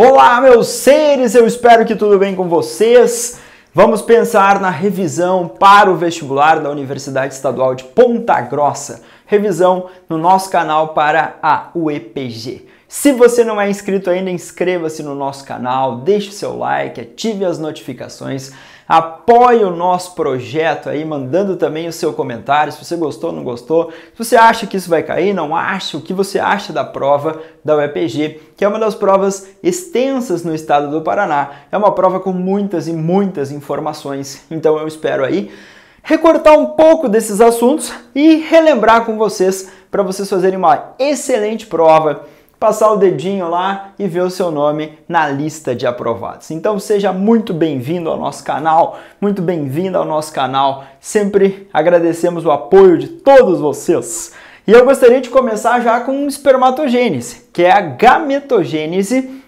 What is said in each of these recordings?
Olá, meus seres, eu espero que tudo bem com vocês. Vamos pensar na revisão para o vestibular da Universidade Estadual de Ponta Grossa. Revisão no nosso canal para a UEPG. Se você não é inscrito ainda, inscreva-se no nosso canal, deixe seu like, ative as notificações, apoie o nosso projeto aí, mandando também o seu comentário, se você gostou ou não gostou, se você acha que isso vai cair, não acha, o que você acha da prova da UEPG, que é uma das provas extensas no estado do Paraná, é uma prova com muitas e muitas informações, então eu espero aí recortar um pouco desses assuntos e relembrar com vocês, para vocês fazerem uma excelente prova, passar o dedinho lá e ver o seu nome na lista de aprovados. Então seja muito bem-vindo ao nosso canal, muito bem-vinda ao nosso canal. Sempre agradecemos o apoio de todos vocês. E eu gostaria de começar já com espermatogênese, que é a gametogênese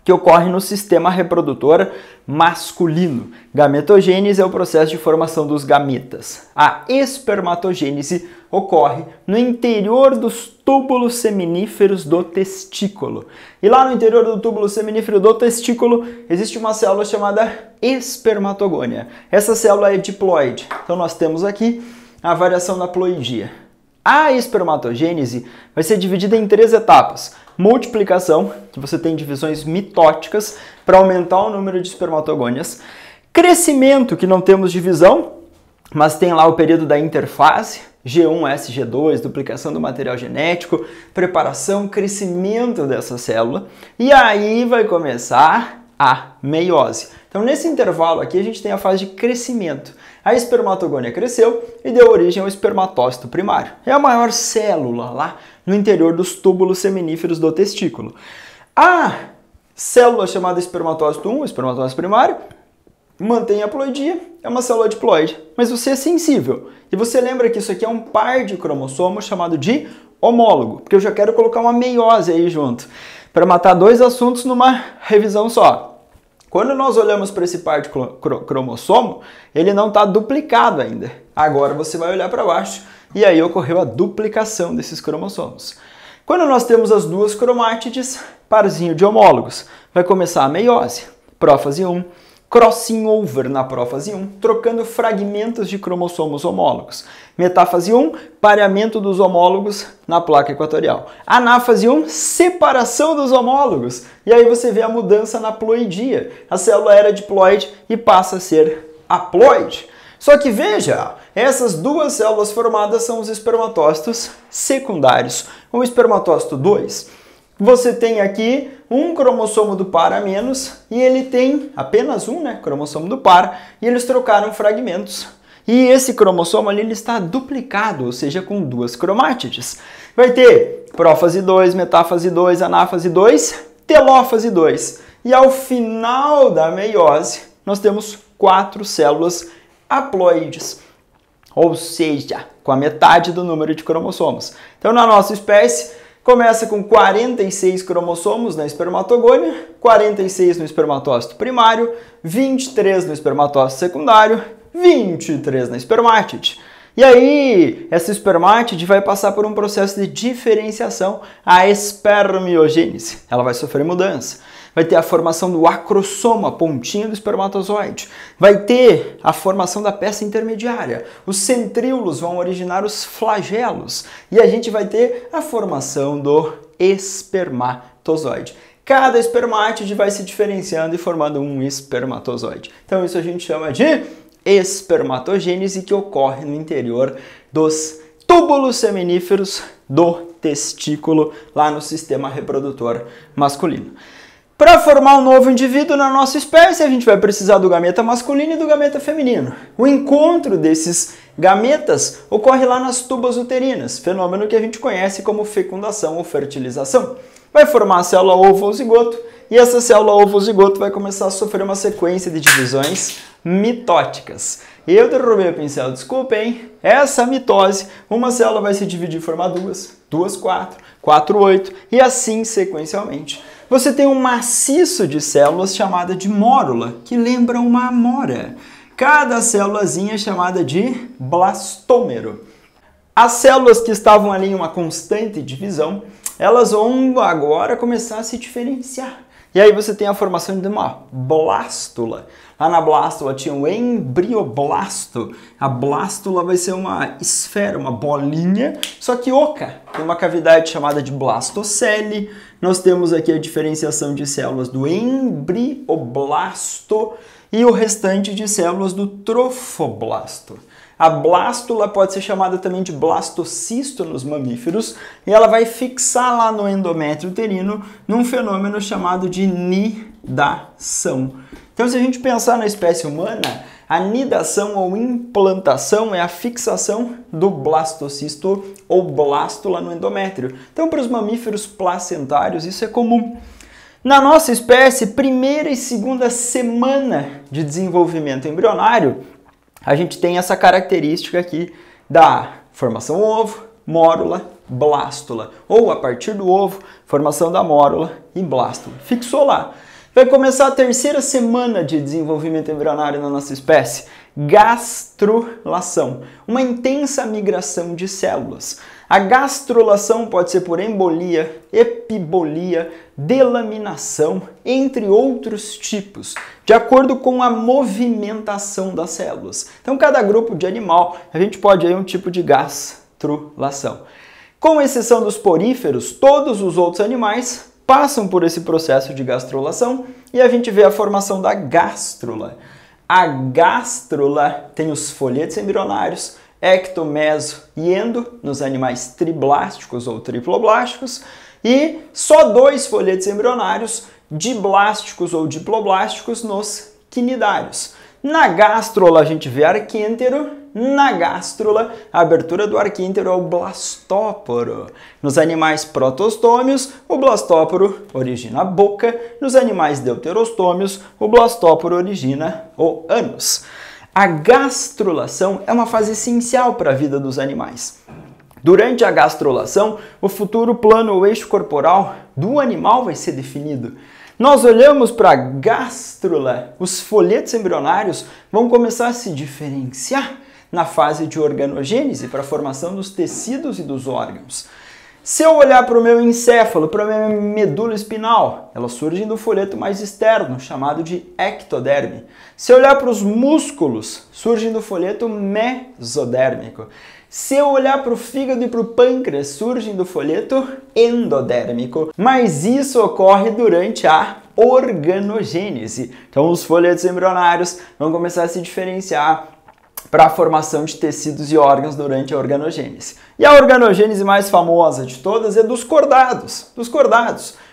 que ocorre no sistema reprodutor masculino. Gametogênese é o processo de formação dos gametas. A espermatogênese ocorre no interior dos túbulos seminíferos do testículo. E lá no interior do túbulo seminífero do testículo existe uma célula chamada espermatogônia. Essa célula é diploide. Então nós temos aqui a variação da ploidia. A espermatogênese vai ser dividida em 3 etapas. Multiplicação, que você tem divisões mitóticas para aumentar o número de espermatogônias. Crescimento, que não temos divisão, mas tem lá o período da interfase, G1, S, G2, duplicação do material genético, preparação, crescimento dessa célula. E aí vai começar a meiose. Então, nesse intervalo aqui, a gente tem a fase de crescimento. A espermatogônia cresceu e deu origem ao espermatócito primário. É a maior célula lá no interior dos túbulos seminíferos do testículo. A célula chamada espermatócito 1, espermatócito primário, mantém a ploidia, é uma célula diploide, mas você é sensível. E você lembra que isso aqui é um par de cromossomos chamado de homólogo, porque eu já quero colocar uma meiose aí junto, para matar 2 assuntos numa revisão só. Quando nós olhamos para esse par de cromossomo, ele não está duplicado ainda. Agora você vai olhar para baixo e aí ocorreu a duplicação desses cromossomos. Quando nós temos as 2 cromátides, parzinho de homólogos, vai começar a meiose, prófase 1, crossing over na prófase 1, trocando fragmentos de cromossomos homólogos. Metáfase 1, pareamento dos homólogos na placa equatorial. Anáfase 1, separação dos homólogos. E aí você vê a mudança na ploidia. A célula era diploide e passa a ser haploide. Só que veja, essas 2 células formadas são os espermatócitos secundários. O espermatócito 2, você tem aqui um cromossomo do par a menos e ele tem apenas um, cromossomo do par, e eles trocaram fragmentos. E esse cromossomo ali ele está duplicado, ou seja, com 2 cromátides. Vai ter prófase 2, metáfase 2, anáfase 2, telófase 2. E ao final da meiose, nós temos 4 células haploides, ou seja, com a metade do número de cromossomos. Então, na nossa espécie, começa com 46 cromossomos na espermatogônia, 46 no espermatócito primário, 23 no espermatócito secundário, 23 na espermátide. E aí, essa espermátide vai passar por um processo de diferenciação, a espermiogênese. Ela vai sofrer mudança. Vai ter a formação do acrossoma, a pontinha do espermatozoide. Vai ter a formação da peça intermediária. Os centríolos vão originar os flagelos. E a gente vai ter a formação do espermatozoide. Cada espermátide vai se diferenciando e formando um espermatozoide. Então isso a gente chama de espermatogênese, que ocorre no interior dos túbulos seminíferos do testículo, lá no sistema reprodutor masculino. Para formar um novo indivíduo na nossa espécie, a gente vai precisar do gameta masculino e do gameta feminino. O encontro desses gametas ocorre lá nas tubas uterinas, fenômeno que a gente conhece como fecundação ou fertilização. Vai formar a célula ovo-zigoto e essa célula ovo-zigoto vai começar a sofrer uma sequência de divisões mitóticas. Eu derrubei o pincel, desculpa, hein? Essa mitose, uma célula vai se dividir e formar 2, 2, 4, 4, 8 e assim sequencialmente. Você tem um maciço de células chamada de mórula, que lembra uma amora. Cada célulazinha é chamada de blastômero. As células que estavam ali em uma constante divisão, elas vão agora começar a se diferenciar. E aí você tem a formação de uma blástula. Lá na blástula tinha o embrioblasto. A blástula vai ser uma esfera, uma bolinha, só que oca. Tem uma cavidade chamada de blastocele. Nós temos aqui a diferenciação de células do embrioblasto e o restante de células do trofoblasto. A blástula pode ser chamada também de blastocisto nos mamíferos e ela vai fixar lá no endométrio uterino num fenômeno chamado de nidação. Então, se a gente pensar na espécie humana, a nidação ou implantação é a fixação do blastocisto ou blástula no endométrio. Então, para os mamíferos placentários, isso é comum. Na nossa espécie, primeira e segunda semana de desenvolvimento embrionário, a gente tem essa característica aqui da formação ovo, mórula, blástula. Ou, a partir do ovo, formação da mórula e blástula. Fixou lá. Vai começar a terceira semana de desenvolvimento embrionário na nossa espécie. Gastrulação. Uma intensa migração de células. A gastrulação pode ser por embolia, epibolia, delaminação, entre outros tipos, de acordo com a movimentação das células. Então, cada grupo de animal, a gente pode aí um tipo de gastrulação. Com exceção dos poríferos, todos os outros animais passam por esse processo de gastrulação e a gente vê a formação da gástrula. A gástrula tem os folhetos embrionários, ecto, meso e endo nos animais triblásticos ou triploblásticos e só 2 folhetos embrionários diblásticos ou diploblásticos nos quinidários. Na gástrula a gente vê arquêntero, na gástrula a abertura do arquêntero é o blastóporo. Nos animais protostômios, o blastóporo origina a boca, nos animais deuterostômios, o blastóporo origina o ânus. A gastrulação é uma fase essencial para a vida dos animais. Durante a gastrulação, o futuro plano ou eixo corporal do animal vai ser definido. Nós olhamos para a gástrula, os folhetos embrionários vão começar a se diferenciar na fase de organogênese para a formação dos tecidos e dos órgãos. Se eu olhar para o meu encéfalo, para a minha medula espinal, elas surgem do folheto mais externo, chamado de ectoderme. Se eu olhar para os músculos, surgem do folheto mesodérmico. Se eu olhar para o fígado e para o pâncreas, surgem do folheto endodérmico. Mas isso ocorre durante a organogênese. Então os folhetos embrionários vão começar a se diferenciar para a formação de tecidos e órgãos durante a organogênese. E a organogênese mais famosa de todas é dos cordados.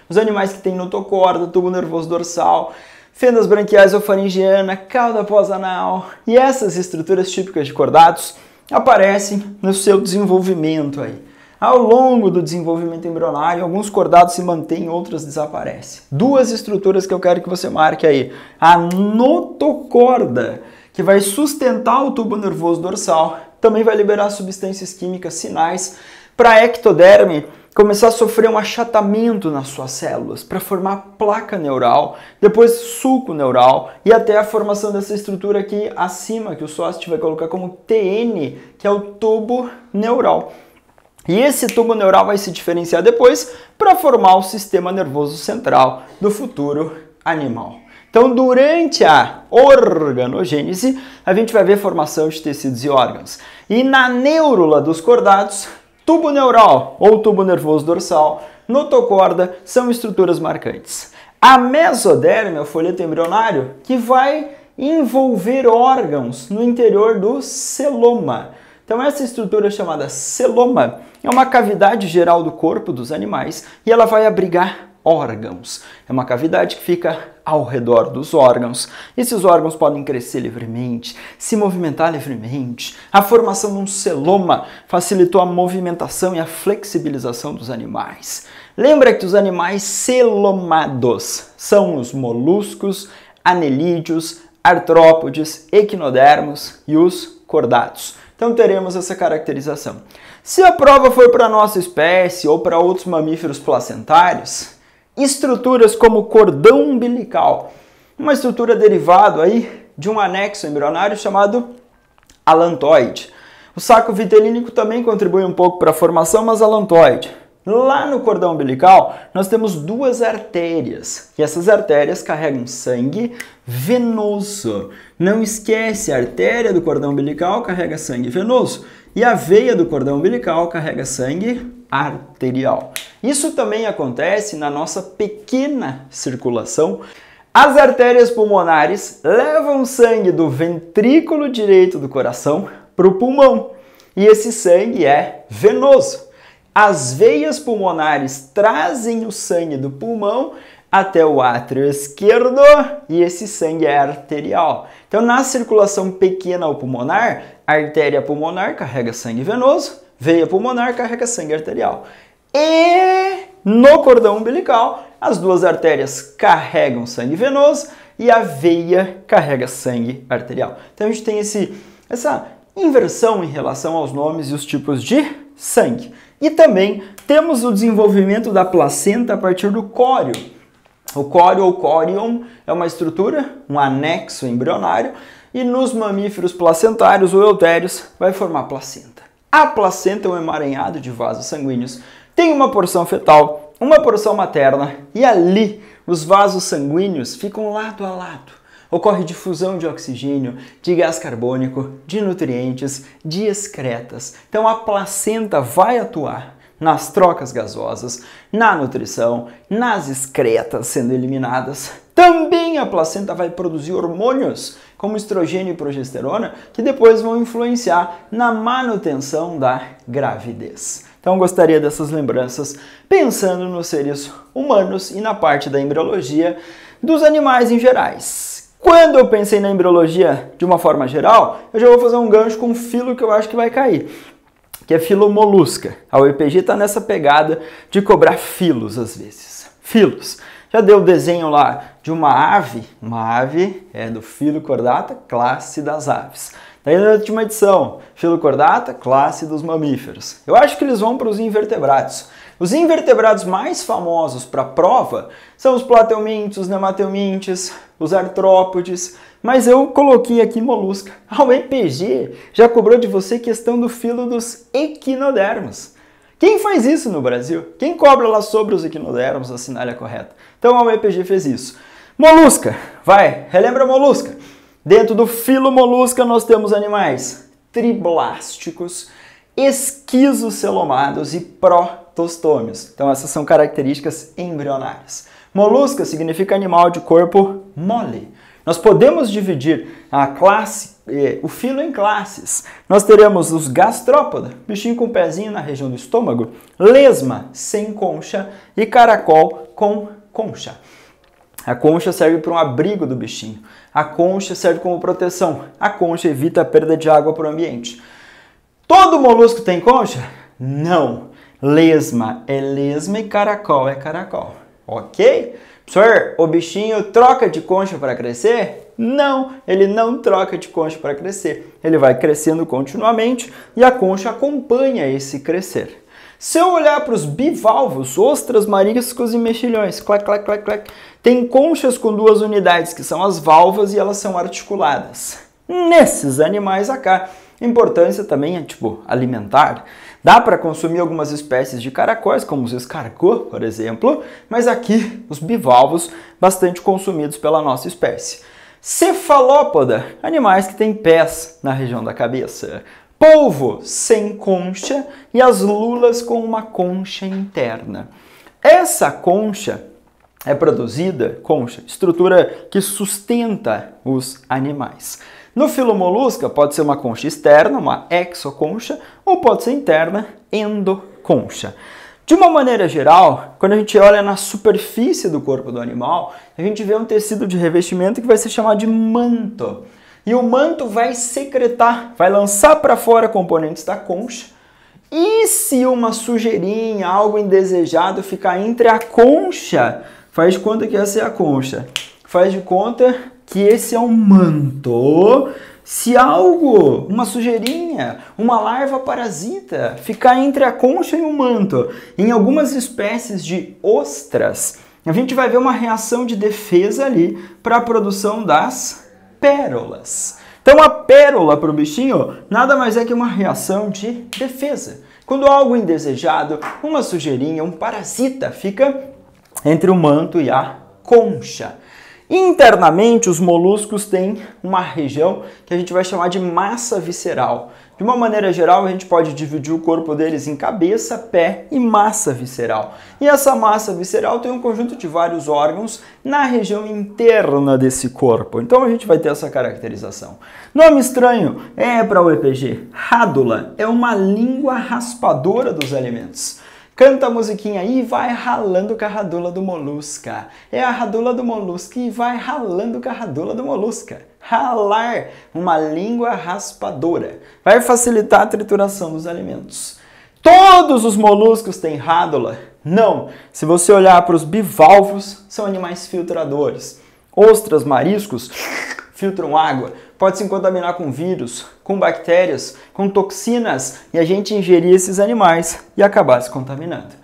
Os animais que têm notocorda, tubo nervoso dorsal, fendas branquiais ou faringiana, cauda pós-anal. E essas estruturas típicas de cordados aparecem no seu desenvolvimento aí. Ao longo do desenvolvimento embrionário, alguns cordados se mantêm, outros desaparecem. 2 estruturas que eu quero que você marque aí. A notocorda, que vai sustentar o tubo nervoso dorsal, também vai liberar substâncias químicas, sinais, para a ectoderme começar a sofrer um achatamento nas suas células, para formar placa neural, depois sulco neural e até a formação dessa estrutura aqui acima, que o Sócrates vai colocar como TN, que é o tubo neural. E esse tubo neural vai se diferenciar depois para formar o sistema nervoso central do futuro animal. Então, durante a organogênese, a gente vai ver formação de tecidos e órgãos. E na neurula dos cordados, tubo neural ou tubo nervoso dorsal, notocorda, são estruturas marcantes. A mesoderme é o folheto embrionário que vai envolver órgãos no interior do celoma. Então, essa estrutura chamada celoma é uma cavidade geral do corpo dos animais e ela vai abrigar órgãos. É uma cavidade que fica ao redor dos órgãos. Esses órgãos podem crescer livremente, se movimentar livremente. A formação de um celoma facilitou a movimentação e a flexibilização dos animais. Lembra que os animais celomados são os moluscos, anelídeos, artrópodes, equinodermos e os cordados. Então teremos essa caracterização. Se a prova for para a nossa espécie ou para outros mamíferos placentários, estruturas como cordão umbilical, uma estrutura derivada aí de um anexo embrionário chamado alantoide. O saco vitelínico também contribui um pouco para a formação, mas alantoide. Lá no cordão umbilical, nós temos duas artérias, e essas artérias carregam sangue venoso. Não esquece, a artéria do cordão umbilical carrega sangue venoso, e a veia do cordão umbilical carrega sangue arterial. Isso também acontece na nossa pequena circulação. As artérias pulmonares levam sangue do ventrículo direito do coração para o pulmão, e esse sangue é venoso. As veias pulmonares trazem o sangue do pulmão até o átrio esquerdo e esse sangue é arterial. Então, na circulação pequena ou pulmonar, a artéria pulmonar carrega sangue venoso, veia pulmonar carrega sangue arterial. E no cordão umbilical, as duas artérias carregam sangue venoso e a veia carrega sangue arterial. Então, a gente tem essa inversão em relação aos nomes e os tipos de sangue. E também temos o desenvolvimento da placenta a partir do córeo. O córeo ou corion é uma estrutura, um anexo embrionário, e nos mamíferos placentários ou eutérios vai formar placenta. A placenta é um emaranhado de vasos sanguíneos, tem uma porção fetal, uma porção materna, e ali os vasos sanguíneos ficam lado a lado. Ocorre difusão de oxigênio, de gás carbônico, de nutrientes, de excretas. Então a placenta vai atuar nas trocas gasosas, na nutrição, nas excretas sendo eliminadas. Também a placenta vai produzir hormônios, como estrogênio e progesterona, que depois vão influenciar na manutenção da gravidez. Então gostaria dessas lembranças pensando nos seres humanos e na parte da embriologia dos animais em gerais. Quando eu pensei na embriologia de uma forma geral, eu já vou fazer um gancho com um filo que eu acho que vai cair, que é filo molusca. A UEPG está nessa pegada de cobrar filos às vezes. Filos. Já deu o desenho lá de uma ave é do filo cordata, classe das aves. Daí na última edição, filo cordata, classe dos mamíferos. Eu acho que eles vão para os invertebrados. Os invertebrados mais famosos para a prova são os plateumintes, os nematelmintes, os artrópodes, mas eu coloquei aqui molusca. A UEPG já cobrou de você questão do filo dos equinodermos. Quem faz isso no Brasil? Quem cobra lá sobre os equinodermos, assinale a correta. Então a UEPG fez isso. Molusca, vai, relembra a molusca. Dentro do filo molusca nós temos animais triblásticos, esquizocelomados e protostômios. Então essas são características embrionárias. Molusca significa animal de corpo mole. Nós podemos dividir a classe, o filo em classes. Nós teremos os gastrópoda, bichinho com pezinho na região do estômago, lesma sem concha e caracol com concha. A concha serve para um abrigo do bichinho. A concha serve como proteção. A concha evita a perda de água para o ambiente. Todo molusco tem concha? Não. Lesma é lesma e caracol é caracol. Ok? Professor, o bichinho troca de concha para crescer? Não, ele não troca de concha para crescer. Ele vai crescendo continuamente e a concha acompanha esse crescer. Se eu olhar para os bivalvos, ostras, mariscos e mexilhões, clac, clac, clac, clac, tem conchas com duas unidades, que são as valvas, e elas são articuladas. Nesses animais acá, a importância também é, alimentar. Dá para consumir algumas espécies de caracóis, como os escargot, por exemplo, mas aqui os bivalvos bastante consumidos pela nossa espécie. Cefalópoda, animais que têm pés na região da cabeça. Polvo sem concha e as lulas com uma concha interna. Essa concha é produzida, estrutura que sustenta os animais. No filo molusca pode ser uma concha externa, uma exoconcha, ou pode ser interna, endoconcha. De uma maneira geral, quando a gente olha na superfície do corpo do animal, a gente vê um tecido de revestimento que vai ser chamado de manto. E o manto vai secretar, vai lançar para fora componentes da concha. E se uma sujeirinha, algo indesejado ficar entre a concha, faz de conta que essa é a concha. Faz de conta que esse é o manto. Se algo, uma sujeirinha, uma larva parasita, ficar entre a concha e o manto, em algumas espécies de ostras, a gente vai ver uma reação de defesa ali para a produção das pérolas. Então a pérola para o bichinho nada mais é que uma reação de defesa. Quando algo indesejado, uma sujeirinha, um parasita fica entre o manto e a concha. Internamente, os moluscos têm uma região que a gente vai chamar de massa visceral. De uma maneira geral, a gente pode dividir o corpo deles em cabeça, pé e massa visceral. E essa massa visceral tem um conjunto de vários órgãos na região interna desse corpo. Então a gente vai ter essa caracterização. Nome estranho é para o EPG. Rádula é uma língua raspadora dos alimentos. Canta a musiquinha aí e vai ralando com a radula do molusca. É a radula do molusca e vai ralando com a radula do molusca. Ralar, uma língua raspadora. Vai facilitar a trituração dos alimentos. Todos os moluscos têm rádula? Não. Se você olhar para os bivalvos, são animais filtradores. Ostras, mariscos, filtram água. Pode se contaminar com vírus, com bactérias, com toxinas e a gente ingerir esses animais e acabar se contaminando.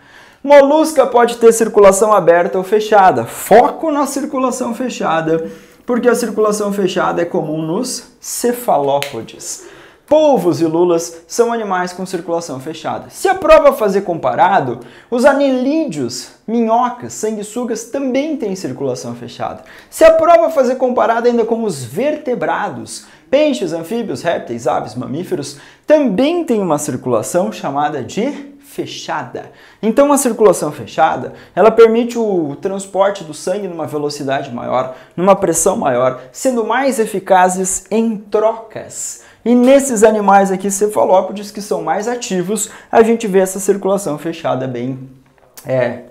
Molusca pode ter circulação aberta ou fechada. Foco na circulação fechada, porque a circulação fechada é comum nos cefalópodes. Polvos e lulas são animais com circulação fechada. Se a prova fazer comparado, os anelídeos, minhocas, sanguessugas também têm circulação fechada. Se a prova fazer comparado ainda com os vertebrados, peixes, anfíbios, répteis, aves, mamíferos, também tem uma circulação chamada de fechada. Então a circulação fechada, ela permite o transporte do sangue numa velocidade maior, numa pressão maior, sendo mais eficazes em trocas. E nesses animais aqui, cefalópodes, que são mais ativos, a gente vê essa circulação fechada bem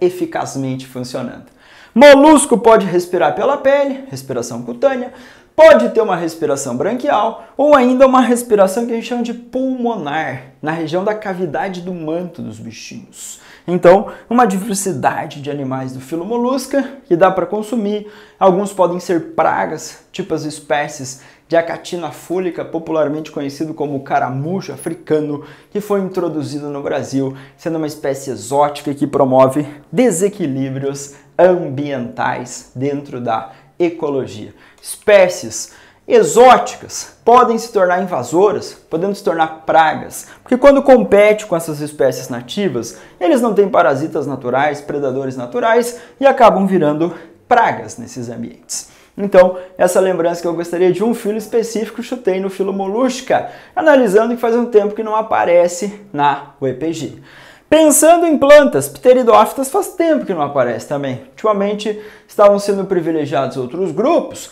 eficazmente funcionando. Molusco pode respirar pela pele, respiração cutânea, pode ter uma respiração branquial ou ainda uma respiração que a gente chama de pulmonar, na região da cavidade do manto dos bichinhos. Então, uma diversidade de animais do filo molusca que dá para consumir. Alguns podem ser pragas, tipo as espécies de acatina fúlica, popularmente conhecido como caramujo africano, que foi introduzido no Brasil, sendo uma espécie exótica que promove desequilíbrios ambientais dentro da ecologia. Espécies exóticas podem se tornar invasoras, podendo se tornar pragas, porque quando compete com essas espécies nativas, eles não têm parasitas naturais, predadores naturais e acabam virando pragas nesses ambientes. Então, essa lembrança que eu gostaria de um filo específico, chutei no filo Molusca, analisando que faz um tempo que não aparece na UEPG. Pensando em plantas, pteridófitas faz tempo que não aparece também. Ultimamente estavam sendo privilegiados outros grupos.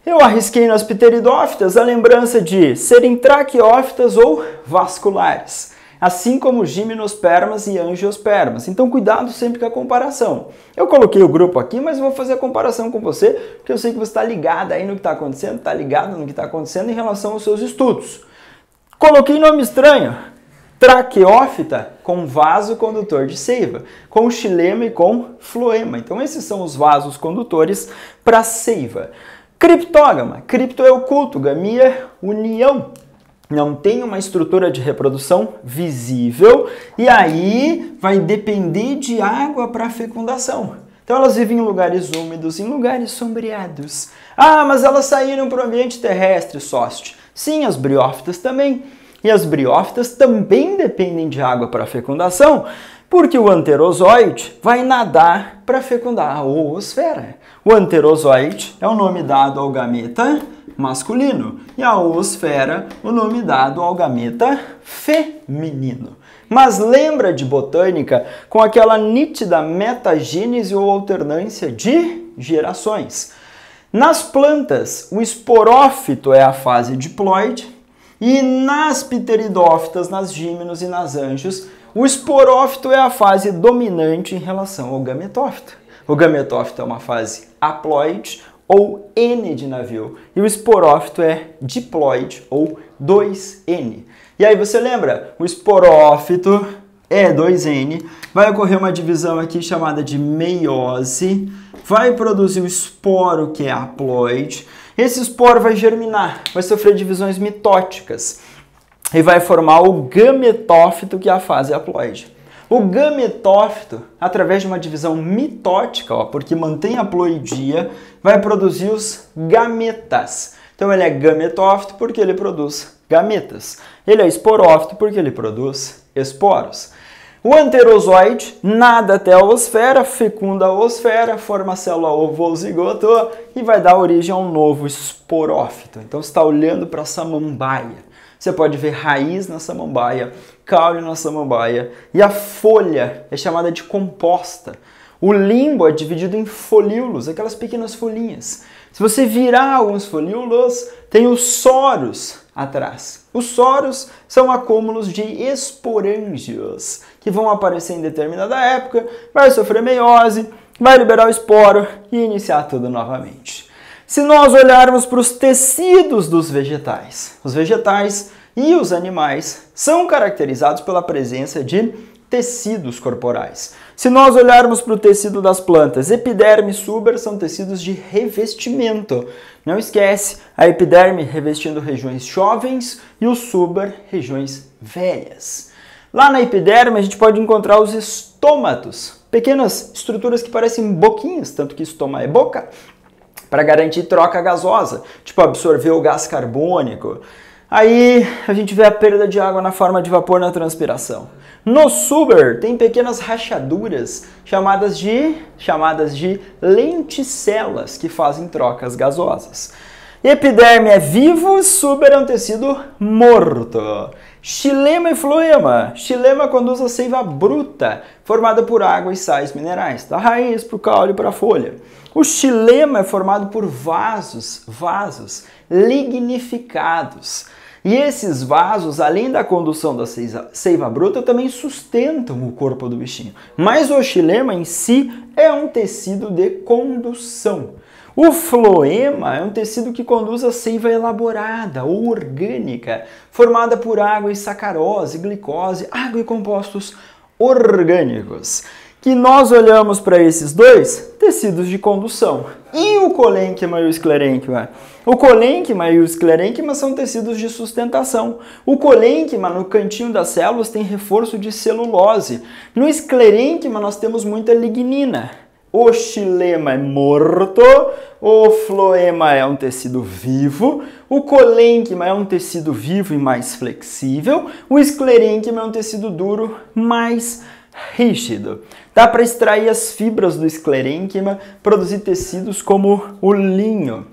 Eu arrisquei nas pteridófitas a lembrança de serem traqueófitas ou vasculares, assim como gimnospermas e angiospermas. Então cuidado sempre com a comparação. Eu coloquei o grupo aqui, mas vou fazer a comparação com você, porque eu sei que você está ligado aí no que está acontecendo, está ligado no que está acontecendo em relação aos seus estudos. Coloquei nome estranho. Traqueófita com vaso condutor de seiva, com xilema e com floema. Então esses são os vasos condutores para seiva. Criptógama. Cripto é oculto, gamia, união. Não tem uma estrutura de reprodução visível e aí vai depender de água para fecundação. Então elas vivem em lugares úmidos, em lugares sombreados. Ah, mas elas saíram para o ambiente terrestre, Sóste. Sim, as briófitas também. E as briófitas também dependem de água para fecundação, porque o anterozoide vai nadar para fecundar a oosfera. O anterozoide é o nome dado ao gameta masculino e a oosfera o nome dado ao gameta feminino. Mas lembra de botânica com aquela nítida metagênese ou alternância de gerações. Nas plantas, o esporófito é a fase diploide, e nas pteridófitas, nas gímenos e nas angios, o esporófito é a fase dominante em relação ao gametófito. O gametófito é uma fase haploide ou N de navio, e o esporófito é diploide ou 2N. E aí você lembra? O esporófito é 2N, vai ocorrer uma divisão aqui chamada de meiose, vai produzir o esporo que é haploide. Esse esporo vai germinar, vai sofrer divisões mitóticas e vai formar o gametófito, que é a fase haploide. O gametófito, através de uma divisão mitótica, porque mantém a haploidia, vai produzir os gametas. Então ele é gametófito porque ele produz gametas. Ele é esporófito porque ele produz esporos. O anterozoide nada até a oosfera, fecunda a oosfera, forma a célula ovo-zigoto e vai dar origem a um novo esporófito. Então você está olhando para a samambaia. Você pode ver raiz na samambaia, caule na samambaia e a folha é chamada de composta. O limbo é dividido em folíolos, aquelas pequenas folhinhas. Se você virar alguns folíolos, tem os soros atrás. Os soros são acúmulos de esporângios que vão aparecer em determinada época, vai sofrer meiose, vai liberar o esporo e iniciar tudo novamente. Se nós olharmos para os tecidos dos vegetais, os vegetais e os animais são caracterizados pela presença de tecidos corporais. Se nós olharmos para o tecido das plantas, epiderme e suber são tecidos de revestimento. Não esquece, a epiderme revestindo regiões jovens e o suber regiões velhas. Lá na epiderme a gente pode encontrar os estômatos, pequenas estruturas que parecem boquinhas, tanto que estoma é boca, para garantir troca gasosa, tipo absorver o gás carbônico. Aí a gente vê a perda de água na forma de vapor na transpiração. No suber tem pequenas rachaduras chamadas de lenticelas que fazem trocas gasosas. Epiderme é vivo, suber é um tecido morto. Xilema e floema. Xilema conduz a seiva bruta, formada por água e sais minerais, da raiz para o caule e para a folha. O xilema é formado por vasos lignificados. E esses vasos, além da condução da seiva bruta, também sustentam o corpo do bichinho. Mas o xilema em si é um tecido de condução. O floema é um tecido que conduz a seiva elaborada ou orgânica, formada por água e sacarose, glicose, água e compostos orgânicos. Que nós olhamos para esses dois tecidos de condução. E o colênquima e o esclerênquima? O colênquima e o esclerênquima são tecidos de sustentação. O colênquima, no cantinho das células, tem reforço de celulose. No esclerênquima, nós temos muita lignina. O xilema é morto, o floema é um tecido vivo, o colênquima é um tecido vivo e mais flexível, o esclerênquima é um tecido duro, mais rígido. Dá para extrair as fibras do esclerênquima, produzir tecidos como o linho.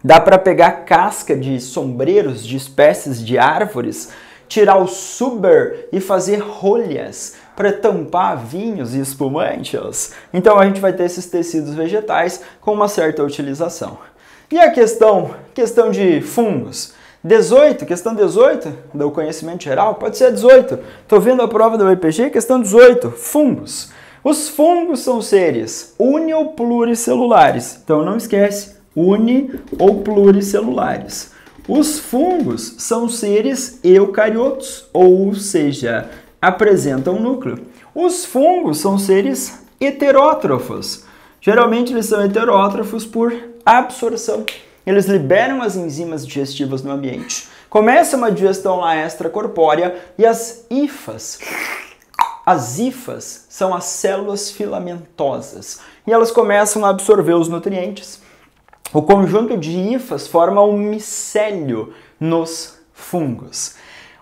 Dá para pegar casca de sombreiros de espécies de árvores, tirar o suber e fazer rolhas para tampar vinhos e espumantes. Então a gente vai ter esses tecidos vegetais com uma certa utilização. E a questão de fungos? Questão 18 do conhecimento geral, pode ser 18. Estou vendo a prova do IPG, questão 18, fungos. Os fungos são seres uni ou pluricelulares. Então não esquece, uni ou pluricelulares. Os fungos são seres eucariotos, ou seja, apresentam núcleo. Os fungos são seres heterótrofos. Geralmente eles são heterótrofos por absorção. Eles liberam as enzimas digestivas no ambiente. Começa uma digestão lá extracorpórea e as hifas são as células filamentosas e elas começam a absorver os nutrientes. O conjunto de hifas forma um micélio nos fungos.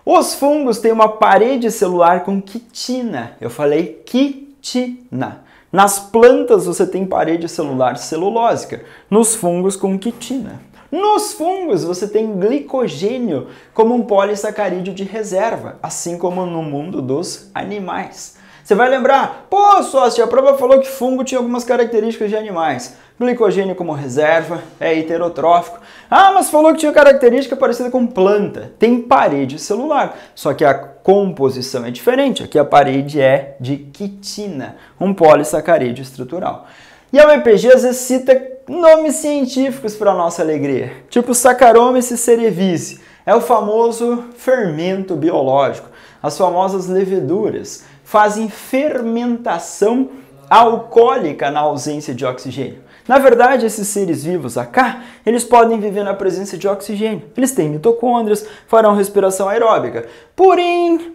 Os fungos têm uma parede celular com quitina. Eu falei quitina. Nas plantas você tem parede celular celulósica, nos fungos com quitina. Nos fungos você tem glicogênio como um polissacarídeo de reserva, assim como no mundo dos animais. Você vai lembrar, pô, sócio, a prova falou que fungo tinha algumas características de animais. Glicogênio como reserva, é heterotrófico. Ah, mas falou que tinha característica parecida com planta. Tem parede celular, só que a composição é diferente. Aqui a parede é de quitina, um polissacarídeo estrutural. E a UEPG às vezes cita nomes científicos para nossa alegria, tipo Saccharomyces cerevisiae. É o famoso fermento biológico. As famosas leveduras fazem fermentação alcoólica na ausência de oxigênio. Na verdade, esses seres vivos acá, eles podem viver na presença de oxigênio. Eles têm mitocôndrias, farão respiração aeróbica. Porém,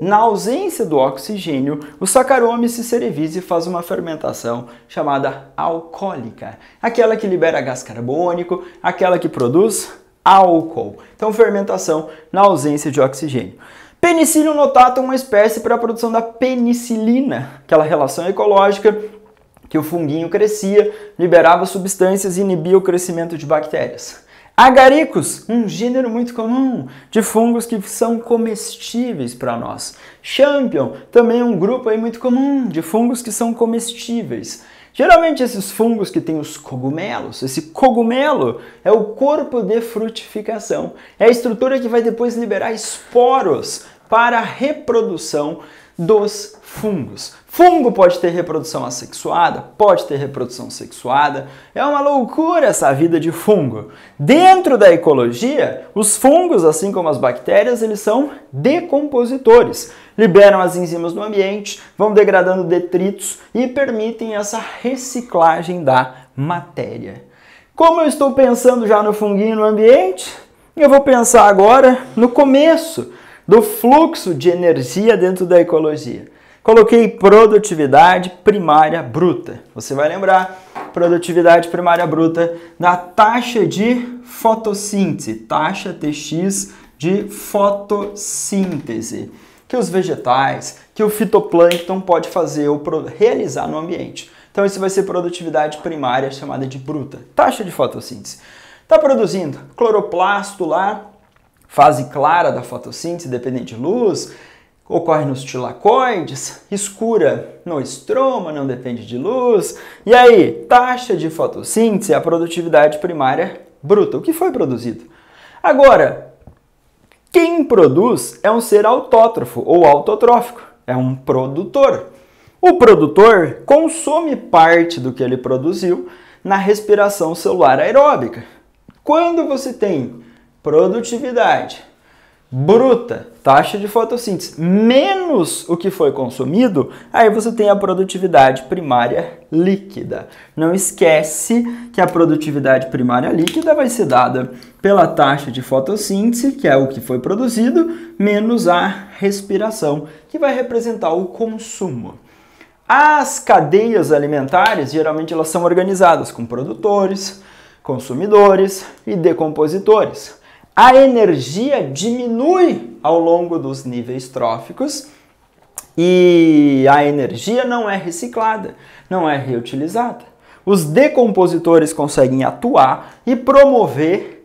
na ausência do oxigênio, o Saccharomyces cerevisiae faz uma fermentação chamada alcoólica. Aquela que libera gás carbônico, aquela que produz álcool. Então, fermentação na ausência de oxigênio. Penicillium notatum é uma espécie para a produção da penicilina, aquela relação ecológica que o funguinho crescia, liberava substâncias e inibia o crescimento de bactérias. Agaricus, um gênero muito comum de fungos que são comestíveis para nós. Champion, também um grupo aí muito comum de fungos que são comestíveis. Geralmente esses fungos que têm os cogumelos, esse cogumelo é o corpo de frutificação. É a estrutura que vai depois liberar esporos para a reprodução dos fungos. Fungo pode ter reprodução assexuada? Pode ter reprodução sexuada. É uma loucura essa vida de fungo. Dentro da ecologia, os fungos, assim como as bactérias, eles são decompositores. Liberam as enzimas no ambiente, vão degradando detritos e permitem essa reciclagem da matéria. Como eu estou pensando já no funguinho no ambiente, eu vou pensar agora no começo do fluxo de energia dentro da ecologia. Coloquei produtividade primária bruta. Você vai lembrar, produtividade primária bruta da taxa de fotossíntese, taxa Tx de fotossíntese, que os vegetais, que o fitoplâncton pode fazer ou realizar no ambiente. Então isso vai ser produtividade primária chamada de bruta, taxa de fotossíntese. Está produzindo cloroplasto lá, fase clara da fotossíntese, dependente de luz, ocorre nos tilacoides, escura no estroma, não depende de luz. E aí, taxa de fotossíntese é a produtividade primária bruta, o que foi produzido. Agora, quem produz é um ser autótrofo ou autotrófico, é um produtor. O produtor consome parte do que ele produziu na respiração celular aeróbica. Quando você tem produtividade bruta, taxa de fotossíntese, menos o que foi consumido, aí você tem a produtividade primária líquida. Não esquece que a produtividade primária líquida vai ser dada pela taxa de fotossíntese, que é o que foi produzido, menos a respiração, que vai representar o consumo. As cadeias alimentares, geralmente elas são organizadas com produtores, consumidores e decompositores. A energia diminui ao longo dos níveis tróficos e a energia não é reciclada, não é reutilizada. Os decompositores conseguem atuar e promover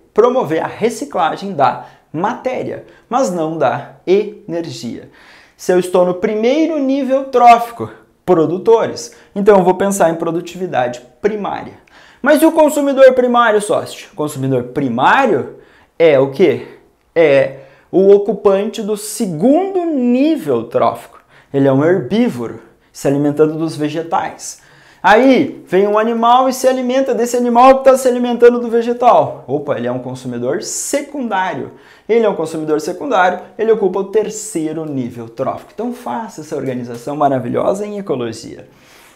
a reciclagem da matéria, mas não da energia. Se eu estou no primeiro nível trófico, produtores, então eu vou pensar em produtividade primária. Mas e o consumidor primário, sócio? O consumidor primário é o quê? É o ocupante do segundo nível trófico. Ele é um herbívoro, se alimentando dos vegetais. Aí vem um animal e se alimenta desse animal que está se alimentando do vegetal. Opa, ele é um consumidor secundário. Ele é um consumidor secundário, ele ocupa o terceiro nível trófico. Então faça essa organização maravilhosa em ecologia.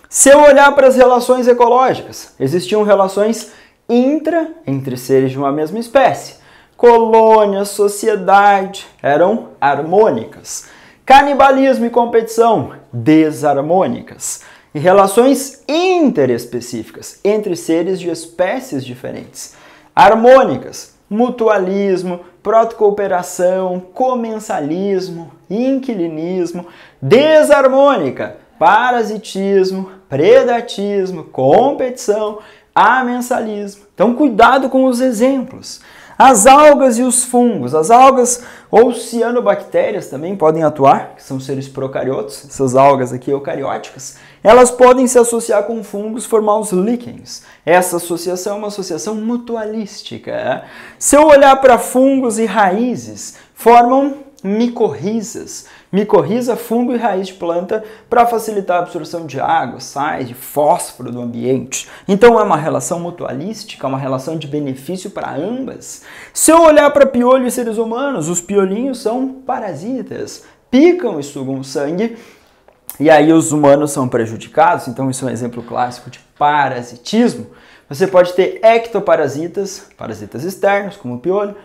Se eu olhar para as relações ecológicas, existiam relações entre seres de uma mesma espécie. Colônia, sociedade eram harmônicas. Canibalismo e competição, desarmônicas. E relações interespecíficas entre seres de espécies diferentes. Harmônicas, mutualismo, protocooperação, comensalismo, inquilinismo. Desarmônica, parasitismo, predatismo, competição, amensalismo. Então cuidado com os exemplos. As algas e os fungos. As algas ou cianobactérias também podem atuar, que são seres procariotos, essas algas aqui eucarióticas. Elas podem se associar com fungos, formar os líquens. Essa associação é uma associação mutualística. Se eu olhar para fungos e raízes, formam micorrizas. Micorriza, fungo e raiz de planta para facilitar a absorção de água, sais, de fósforo do ambiente. Então é uma relação mutualística, uma relação de benefício para ambas. Se eu olhar para piolho e seres humanos, os piolinhos são parasitas, picam e sugam sangue, e aí os humanos são prejudicados, então isso é um exemplo clássico de parasitismo. Você pode ter ectoparasitas, parasitas externos, como o piolho,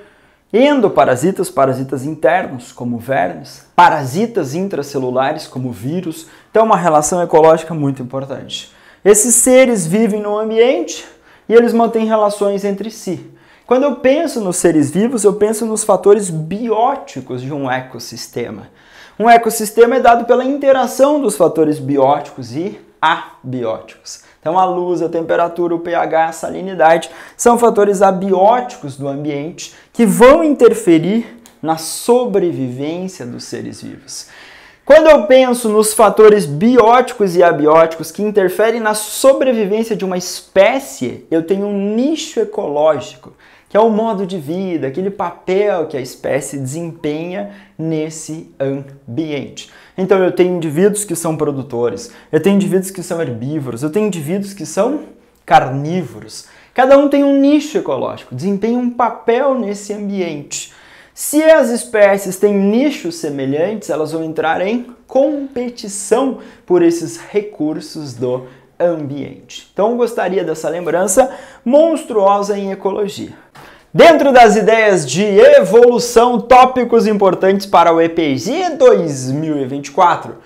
endoparasitas, parasitas internos, como vermes, parasitas intracelulares, como vírus. Então, é uma relação ecológica muito importante. Esses seres vivem no ambiente e eles mantêm relações entre si. Quando eu penso nos seres vivos, eu penso nos fatores bióticos de um ecossistema. Um ecossistema é dado pela interação dos fatores bióticos e abióticos. Então a luz, a temperatura, o pH, a salinidade são fatores abióticos do ambiente que vão interferir na sobrevivência dos seres vivos. Quando eu penso nos fatores bióticos e abióticos que interferem na sobrevivência de uma espécie, eu tenho um nicho ecológico, que é o modo de vida, aquele papel que a espécie desempenha nesse ambiente. Então eu tenho indivíduos que são produtores, eu tenho indivíduos que são herbívoros, eu tenho indivíduos que são carnívoros. Cada um tem um nicho ecológico, desempenha um papel nesse ambiente. Se as espécies têm nichos semelhantes, elas vão entrar em competição por esses recursos do ambiente. Então eu gostaria dessa lembrança monstruosa em ecologia. Dentro das ideias de evolução, tópicos importantes para o EPG 2024.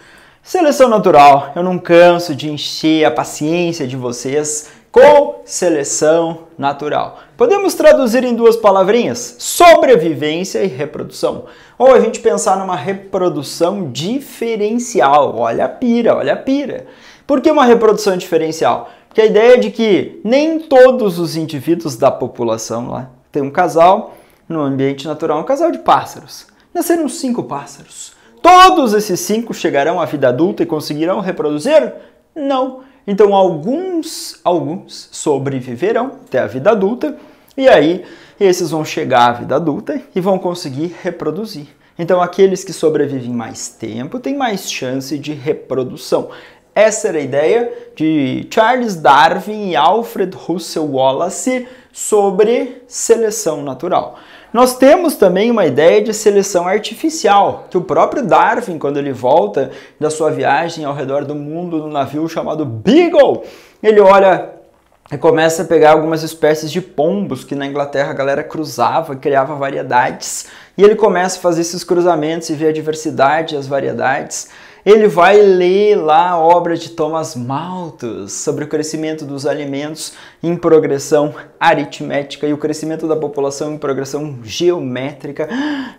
Seleção natural. Eu não canso de encher a paciência de vocês com seleção natural. Podemos traduzir em duas palavrinhas: sobrevivência e reprodução. Ou a gente pensar numa reprodução diferencial. Olha a pira, olha a pira. Por que uma reprodução diferencial? Porque a ideia é de que nem todos os indivíduos da população lá tem um casal no ambiente natural, um casal de pássaros. Nasceram 5 pássaros. Todos esses 5 chegarão à vida adulta e conseguirão reproduzir? Não. Então alguns sobreviverão até a vida adulta e aí esses vão chegar à vida adulta e vão conseguir reproduzir. Então aqueles que sobrevivem mais tempo têm mais chance de reprodução. Essa era a ideia de Charles Darwin e Alfred Russel Wallace sobre seleção natural. Nós temos também uma ideia de seleção artificial, que o próprio Darwin, quando ele volta da sua viagem ao redor do mundo no navio chamado Beagle, ele olha e começa a pegar algumas espécies de pombos que na Inglaterra a galera cruzava, criava variedades, e ele começa a fazer esses cruzamentos e ver a diversidade e as variedades. Ele vai ler lá a obra de Thomas Malthus sobre o crescimento dos alimentos em progressão aritmética e o crescimento da população em progressão geométrica.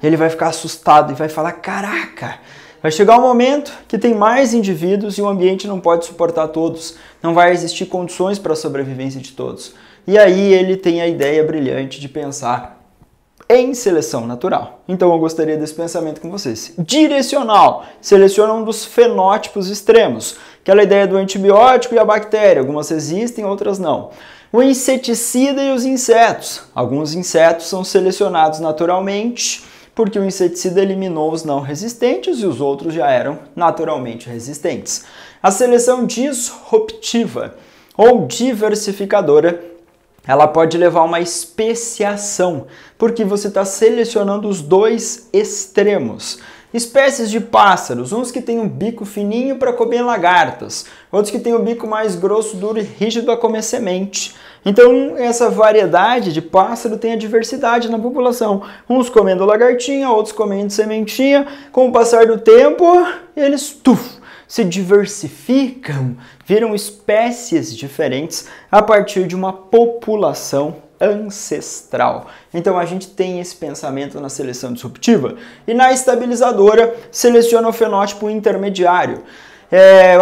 Ele vai ficar assustado e vai falar: caraca, vai chegar um momento que tem mais indivíduos e o ambiente não pode suportar todos. Não vai existir condições para a sobrevivência de todos. E aí ele tem a ideia brilhante de pensar em seleção natural. Então eu gostaria desse pensamento com vocês. Direcional. Seleciona um dos fenótipos extremos. Aquela ideia do antibiótico e a bactéria. Algumas existem, outras não. O inseticida e os insetos. Alguns insetos são selecionados naturalmente porque o inseticida eliminou os não resistentes e os outros já eram naturalmente resistentes. A seleção disruptiva ou diversificadora, ela pode levar a uma especiação, porque você está selecionando os dois extremos. Espécies de pássaros, uns que têm um bico fininho para comer lagartas, outros que têm o bico mais grosso, duro e rígido a comer semente. Então essa variedade de pássaro tem a diversidade na população. Uns comendo lagartinha, outros comendo sementinha. Com o passar do tempo, eles se diversificam, viram espécies diferentes a partir de uma população ancestral. Então a gente tem esse pensamento na seleção disruptiva. E na estabilizadora, seleciona o fenótipo intermediário.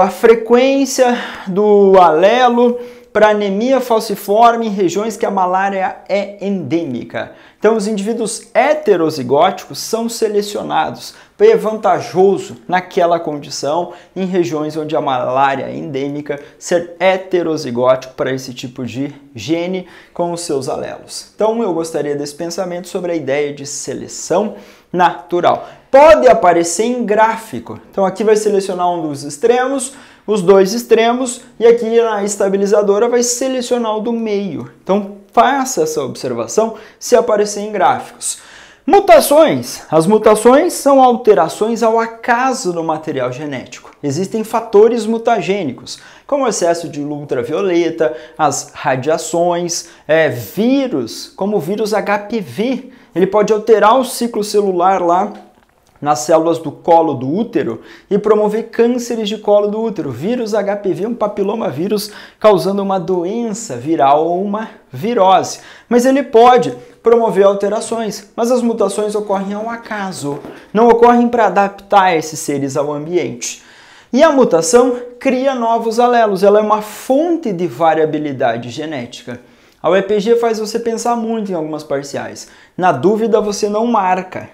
A frequência do alelo para anemia falciforme em regiões que a malária é endêmica. Então os indivíduos heterozigóticos são selecionados, é vantajoso naquela condição, em regiões onde a malária é endêmica, ser heterozigótico para esse tipo de gene com os seus alelos. Então eu gostaria desse pensamento sobre a ideia de seleção natural. Pode aparecer em gráfico, então aqui vai selecionar um dos extremos, os dois extremos, e aqui na estabilizadora vai selecionar o do meio. Então faça essa observação se aparecer em gráficos. Mutações. As mutações são alterações ao acaso no material genético. Existem fatores mutagênicos, como o excesso de ultravioleta, as radiações, vírus, como o vírus HPV. Ele pode alterar o ciclo celular lá nas células do colo do útero e promover cânceres de colo do útero. Vírus HPV é um papilomavírus causando uma doença viral ou uma virose. Mas ele pode promover alterações, mas as mutações ocorrem ao acaso, não ocorrem para adaptar esses seres ao ambiente. E a mutação cria novos alelos, ela é uma fonte de variabilidade genética. A UEPG faz você pensar muito em algumas parciais. Na dúvida você não marca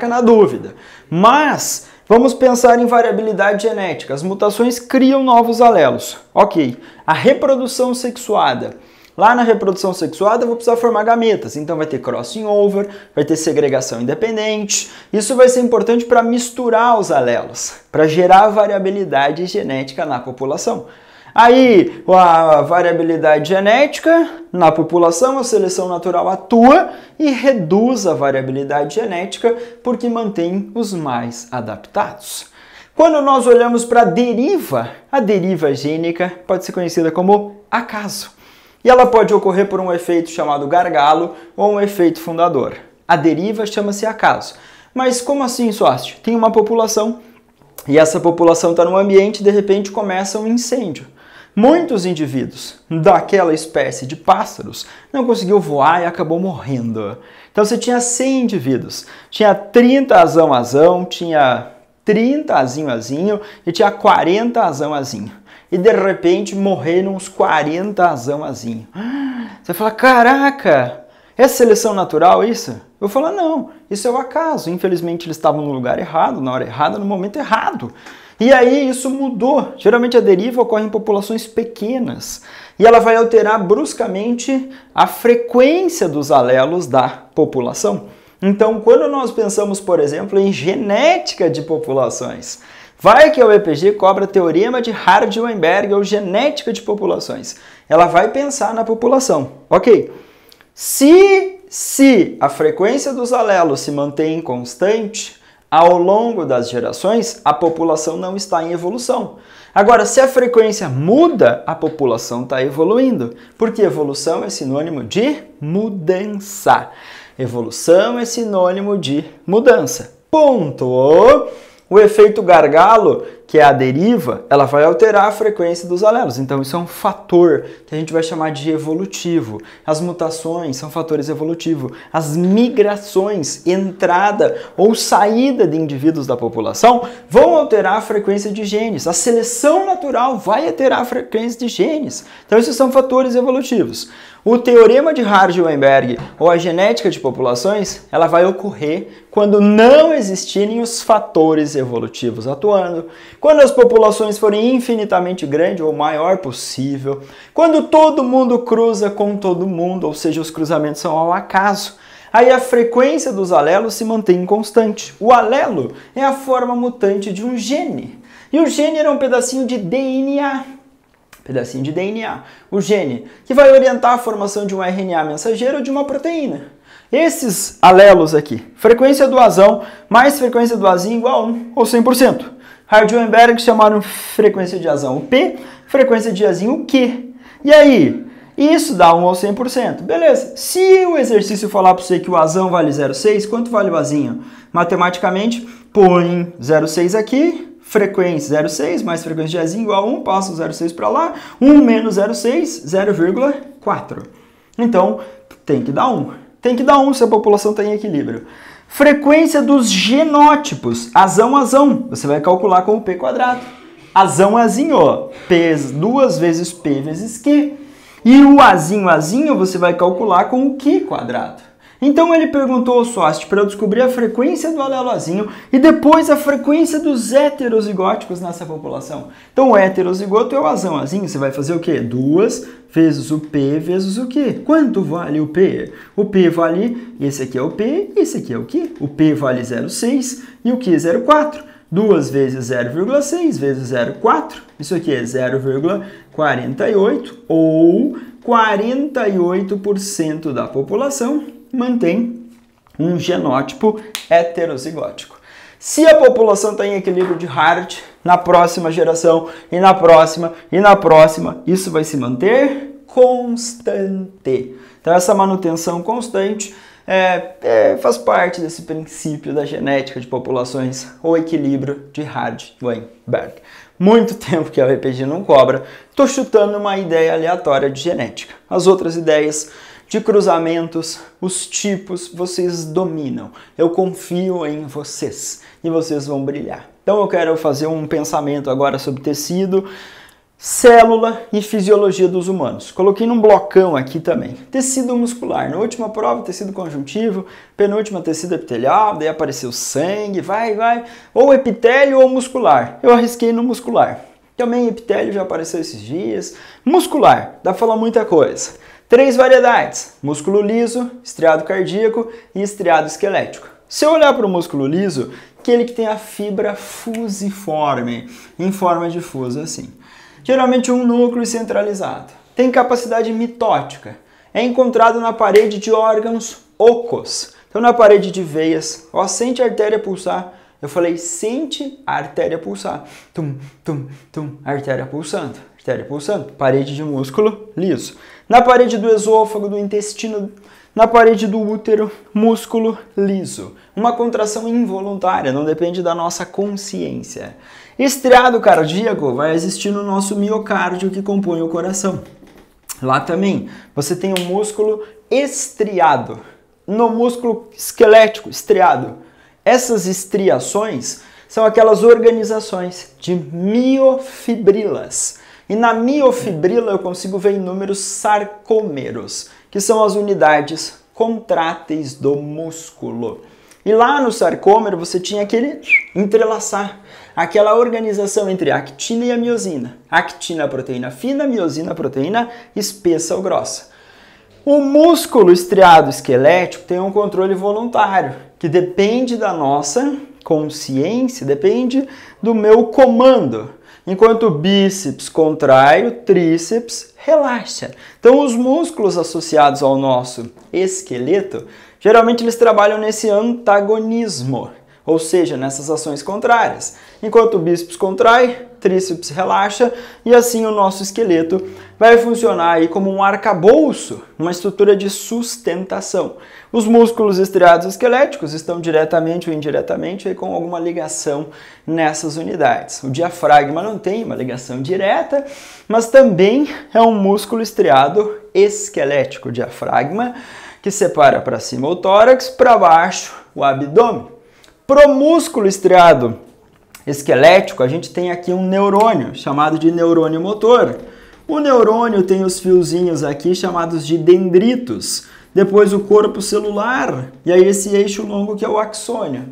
na dúvida. Mas vamos pensar em variabilidade genética. As mutações criam novos alelos. Ok, a reprodução sexuada. Lá na reprodução sexuada eu vou precisar formar gametas, então vai ter crossing over, vai ter segregação independente. Isso vai ser importante para misturar os alelos, para gerar variabilidade genética na população. Aí, a variabilidade genética na população, a seleção natural atua e reduz a variabilidade genética porque mantém os mais adaptados. Quando nós olhamos para a deriva gênica pode ser conhecida como acaso. E ela pode ocorrer por um efeito chamado gargalo ou um efeito fundador. A deriva chama-se acaso. Mas como assim, Sócio? Tem uma população e essa população está no ambiente e de repente começa um incêndio. Muitos indivíduos daquela espécie de pássaros não conseguiu voar e acabou morrendo. Então você tinha 100 indivíduos, tinha 30 azão, tinha 30 azinho e tinha 40 azão. E de repente morreram uns 40 azão. Você fala, caraca, é seleção natural isso? Eu falo, não, isso é o acaso. Infelizmente eles estavam no lugar errado, na hora errada, no momento errado. E aí isso mudou. Geralmente a deriva ocorre em populações pequenas. E ela vai alterar bruscamente a frequência dos alelos da população. Então, quando nós pensamos, por exemplo, em genética de populações, vai que a UEPG cobra teorema de Hardy-Weinberg ou genética de populações. Ela vai pensar na população. Ok, se a frequência dos alelos se mantém constante, ao longo das gerações, a população não está em evolução. Agora, se a frequência muda, a população está evoluindo, porque evolução é sinônimo de mudança. Evolução é sinônimo de mudança. Ponto! O efeito gargalo, que é a deriva, ela vai alterar a frequência dos alelos. Então isso é um fator que a gente vai chamar de evolutivo. As mutações são fatores evolutivos. As migrações, entrada ou saída de indivíduos da população, vão alterar a frequência de genes. A seleção natural vai alterar a frequência de genes. Então esses são fatores evolutivos. O teorema de Hardy-Weinberg ou a genética de populações, ela vai ocorrer quando não existirem os fatores evolutivos atuando, quando as populações forem infinitamente grandes ou o maior possível, quando todo mundo cruza com todo mundo, ou seja, os cruzamentos são ao acaso. Aí a frequência dos alelos se mantém constante. O alelo é a forma mutante de um gene. E o gene era um pedacinho de DNA. O gene, que vai orientar a formação de um RNA mensageiro ou de uma proteína. Esses alelos aqui, frequência do azão mais frequência do azinho igual a 1, ou 100%. Hardy-Weinberg chamaram frequência de azão o P, frequência de azinho o Q. E aí, isso dá 1 ou 100%. Beleza. Se o exercício falar para você que o azão vale 0,6, quanto vale o azinho? Matematicamente, põe 0,6 aqui, frequência 0,6 mais frequência de azinho igual a 1, passa o 0,6 para lá, 1 menos 0,6, 0,4. Então, tem que dar 1. Tem que dar 1 se a população está em equilíbrio. Frequência dos genótipos, azão, você vai calcular com o P quadrado. Azão, P, 2 vezes P vezes Q. E o azinho, você vai calcular com o Q quadrado. Então ele perguntou ao SWAST para eu descobrir a frequência do alelo azinho e depois a frequência dos heterozigóticos nessa população. Então o heterozigoto é o azão-azinho, você vai fazer o quê? 2 vezes o P vezes o Q. Quanto vale o P? O P vale, esse aqui é o P, esse aqui é o Q. O P vale 0,6 e o Q 0,4. 2 vezes 0,6 vezes 0,4, isso aqui é 0,48 ou 48% da população mantém um genótipo heterozigótico. Se a população está em equilíbrio de Hart, na próxima geração e na próxima, isso vai se manter constante. Então essa manutenção constante faz parte desse princípio da genética de populações, o equilíbrio de Hardy-Weinberg. Muito tempo que a RPG não cobra, estou chutando uma ideia aleatória de genética. As outras ideias de cruzamentos, os tipos, vocês dominam. Eu confio em vocês e vocês vão brilhar. Então eu quero fazer um pensamento agora sobre tecido, célula e fisiologia dos humanos. Coloquei num blocão aqui também. Tecido muscular. Na última prova, tecido conjuntivo. Penúltima, tecido epitelial. Daí apareceu sangue, vai. Ou epitélio ou muscular. Eu arrisquei no muscular. Também epitélio já apareceu esses dias. Muscular. Dá pra falar muita coisa. 3 variedades. Músculo liso, estriado cardíaco e estriado esquelético. Se eu olhar para o músculo liso, aquele que tem a fibra fusiforme, em forma de fuso assim. Geralmente um núcleo centralizado. Tem capacidade mitótica. É encontrado na parede de órgãos ocos. Então na parede de veias, ó, sente a artéria pulsar. Eu falei, sente a artéria pulsar. Tum, tum, tum, artéria pulsando. Artéria pulsando. Parede de músculo liso. Na parede do esôfago, do intestino, na parede do útero, músculo liso. Uma contração involuntária, não depende da nossa consciência. Estriado cardíaco vai existir no nosso miocárdio que compõe o coração. Lá também você tem um músculo estriado. No músculo esquelético, estriado. Essas estriações são aquelas organizações de miofibrilas. E na miofibrila eu consigo ver inúmeros sarcômeros, que são as unidades contráteis do músculo. E lá no sarcômero você tinha aquele entrelaçar, aquela organização entre a actina e a miosina. Actina, proteína fina, miosina, proteína espessa ou grossa. O músculo estriado esquelético tem um controle voluntário, que depende da nossa consciência, depende do meu comando. Enquanto o bíceps contrai, o tríceps relaxa. Então os músculos associados ao nosso esqueleto, geralmente eles trabalham nesse antagonismo, ou seja, nessas ações contrárias. Enquanto o bíceps contrai, tríceps relaxa e assim o nosso esqueleto vai funcionar aí como um arcabouço, uma estrutura de sustentação. Os músculos estriados esqueléticos estão diretamente ou indiretamente aí com alguma ligação nessas unidades. O diafragma não tem uma ligação direta, mas também é um músculo estriado esquelético, o diafragma, que separa para cima o tórax, para baixo o abdômen. Pro músculo estriado esquelético, a gente tem aqui um neurônio, chamado de neurônio motor. O neurônio tem os fiozinhos aqui chamados de dendritos, depois o corpo celular, e aí esse eixo longo que é o axônio.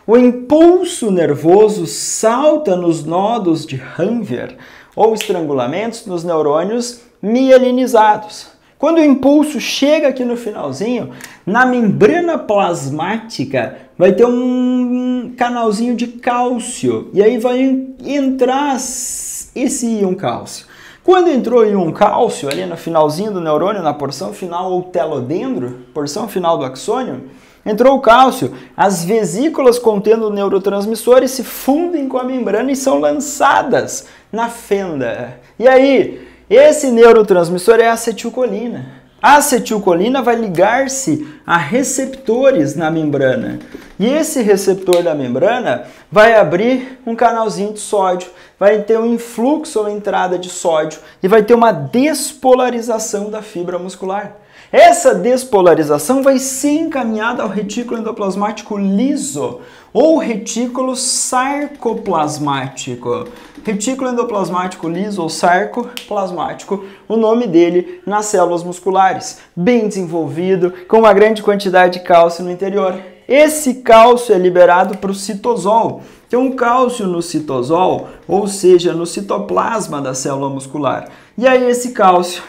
O impulso nervoso salta nos nodos de Hanver, ou estrangulamentos nos neurônios mielinizados. Quando o impulso chega aqui no finalzinho, na membrana plasmática vai ter um canalzinho de cálcio, e aí vai entrar esse íon cálcio. Quando entrou íon cálcio ali no finalzinho do neurônio, na porção final ou telodendro, porção final do axônio, entrou o cálcio, as vesículas contendo neurotransmissores se fundem com a membrana e são lançadas na fenda. E aí, esse neurotransmissor é a acetilcolina. A acetilcolina vai ligar-se a receptores na membrana. E esse receptor da membrana vai abrir um canalzinho de sódio, vai ter um influxo ou entrada de sódio e vai ter uma despolarização da fibra muscular. Essa despolarização vai ser encaminhada ao retículo endoplasmático liso ou retículo sarcoplasmático. Retículo endoplasmático liso ou sarcoplasmático, o nome dele nas células musculares, bem desenvolvido, com uma grande quantidade de cálcio no interior. Esse cálcio é liberado para o citosol. Tem um cálcio no citosol, ou seja, no citoplasma da célula muscular. E aí esse cálcio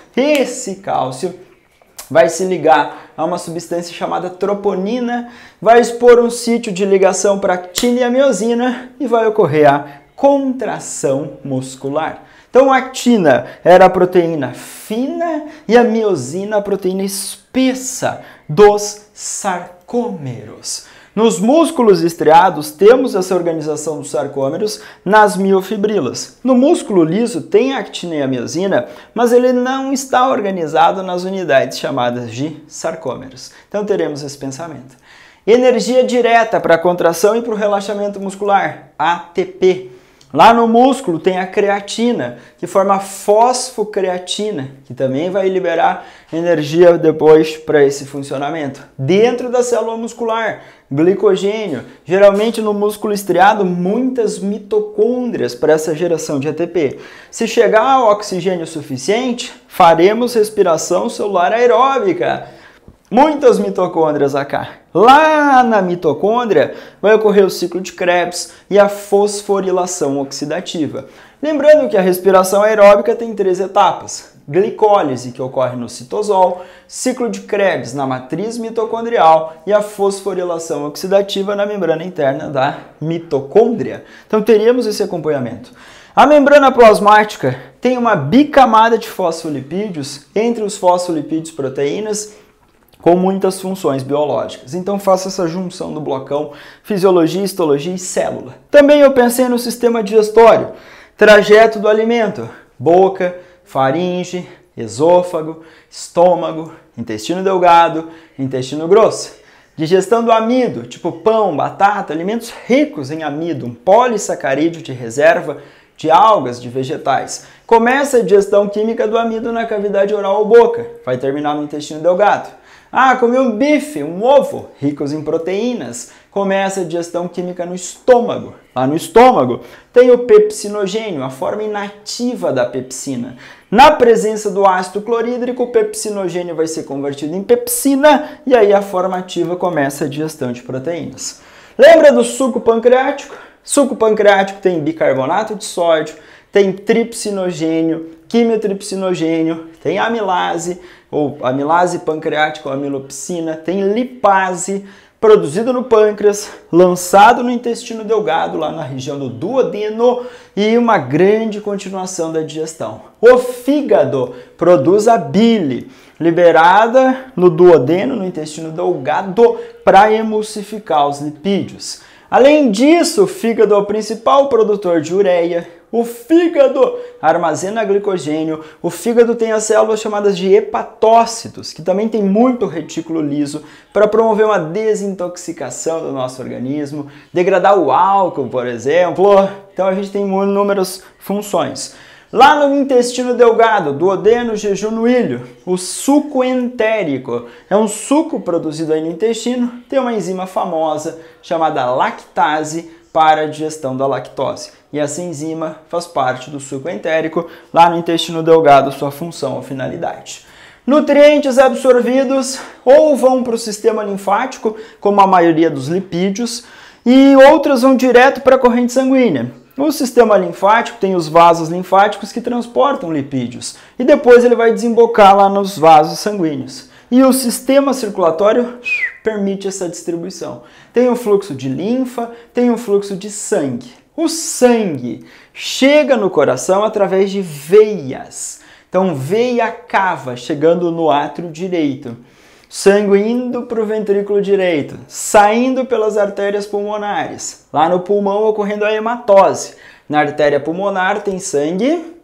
vai se ligar a uma substância chamada troponina, vai expor um sítio de ligação para a actina e a miosina e vai ocorrer a contração muscular. Então a actina era a proteína fina e a miosina a proteína espessa dos sarcômeros. Nos músculos estriados, temos essa organização dos sarcômeros nas miofibrilas. No músculo liso tem a actina e a miosina, mas ele não está organizado nas unidades chamadas de sarcômeros. Então teremos esse pensamento. Energia direta para a contração e para o relaxamento muscular, ATP. Lá no músculo tem a creatina, que forma fosfocreatina, que também vai liberar energia depois para esse funcionamento. Dentro da célula muscular, glicogênio. Geralmente no músculo estriado, muitas mitocôndrias para essa geração de ATP. Se chegar ao oxigênio suficiente, faremos respiração celular aeróbica. Muitas mitocôndrias acá. Lá na mitocôndria vai ocorrer o ciclo de Krebs e a fosforilação oxidativa. Lembrando que a respiração aeróbica tem 3 etapas. Glicólise, que ocorre no citosol, ciclo de Krebs na matriz mitocondrial e a fosforilação oxidativa na membrana interna da mitocôndria. Então teríamos esse acompanhamento. A membrana plasmática tem uma bicamada de fosfolipídios entre os fosfolipídios proteínas com muitas funções biológicas. Então faça essa junção do blocão fisiologia, histologia e célula. Também eu pensei no sistema digestório, trajeto do alimento, boca, faringe, esôfago, estômago, intestino delgado, intestino grosso. Digestão do amido, tipo pão, batata, alimentos ricos em amido, um polissacarídeo de reserva de algas, de vegetais. Começa a digestão química do amido na cavidade oral ou boca, vai terminar no intestino delgado. Ah, comi um bife, um ovo, ricos em proteínas. Começa a digestão química no estômago. Lá no estômago tem o pepsinogênio, a forma inativa da pepsina. Na presença do ácido clorídrico, o pepsinogênio vai ser convertido em pepsina e aí a forma ativa começa a digestão de proteínas. Lembra do suco pancreático? Suco pancreático tem bicarbonato de sódio, tem tripsinogênio, quimiotripsinogênio, tem amilase, ou amilase pancreática ou amilopsina, tem lipase, produzido no pâncreas, lançado no intestino delgado, lá na região do duodeno, e uma grande continuação da digestão. O fígado produz a bile, liberada no duodeno, no intestino delgado, para emulsificar os lipídios. Além disso, o fígado é o principal produtor de ureia. O fígado armazena glicogênio. O fígado tem as células chamadas de hepatócitos, que também tem muito retículo liso para promover uma desintoxicação do nosso organismo, degradar o álcool, por exemplo. Então a gente tem inúmeras funções. Lá no intestino delgado, duodeno, jejum, ilho, o suco entérico é um suco produzido aí no intestino, tem uma enzima famosa chamada lactase para a digestão da lactose. E essa enzima faz parte do suco entérico, lá no intestino delgado, sua função ou finalidade. Nutrientes absorvidos ou vão para o sistema linfático, como a maioria dos lipídios, e outras vão direto para a corrente sanguínea. O sistema linfático tem os vasos linfáticos que transportam lipídios e depois ele vai desembocar lá nos vasos sanguíneos. E o sistema circulatório permite essa distribuição. Tem o fluxo de linfa, tem o fluxo de sangue. O sangue chega no coração através de veias. Então, veia cava, chegando no átrio direito. Sangue indo para o ventrículo direito, saindo pelas artérias pulmonares. Lá no pulmão ocorrendo a hematose. Na artéria pulmonar tem sangue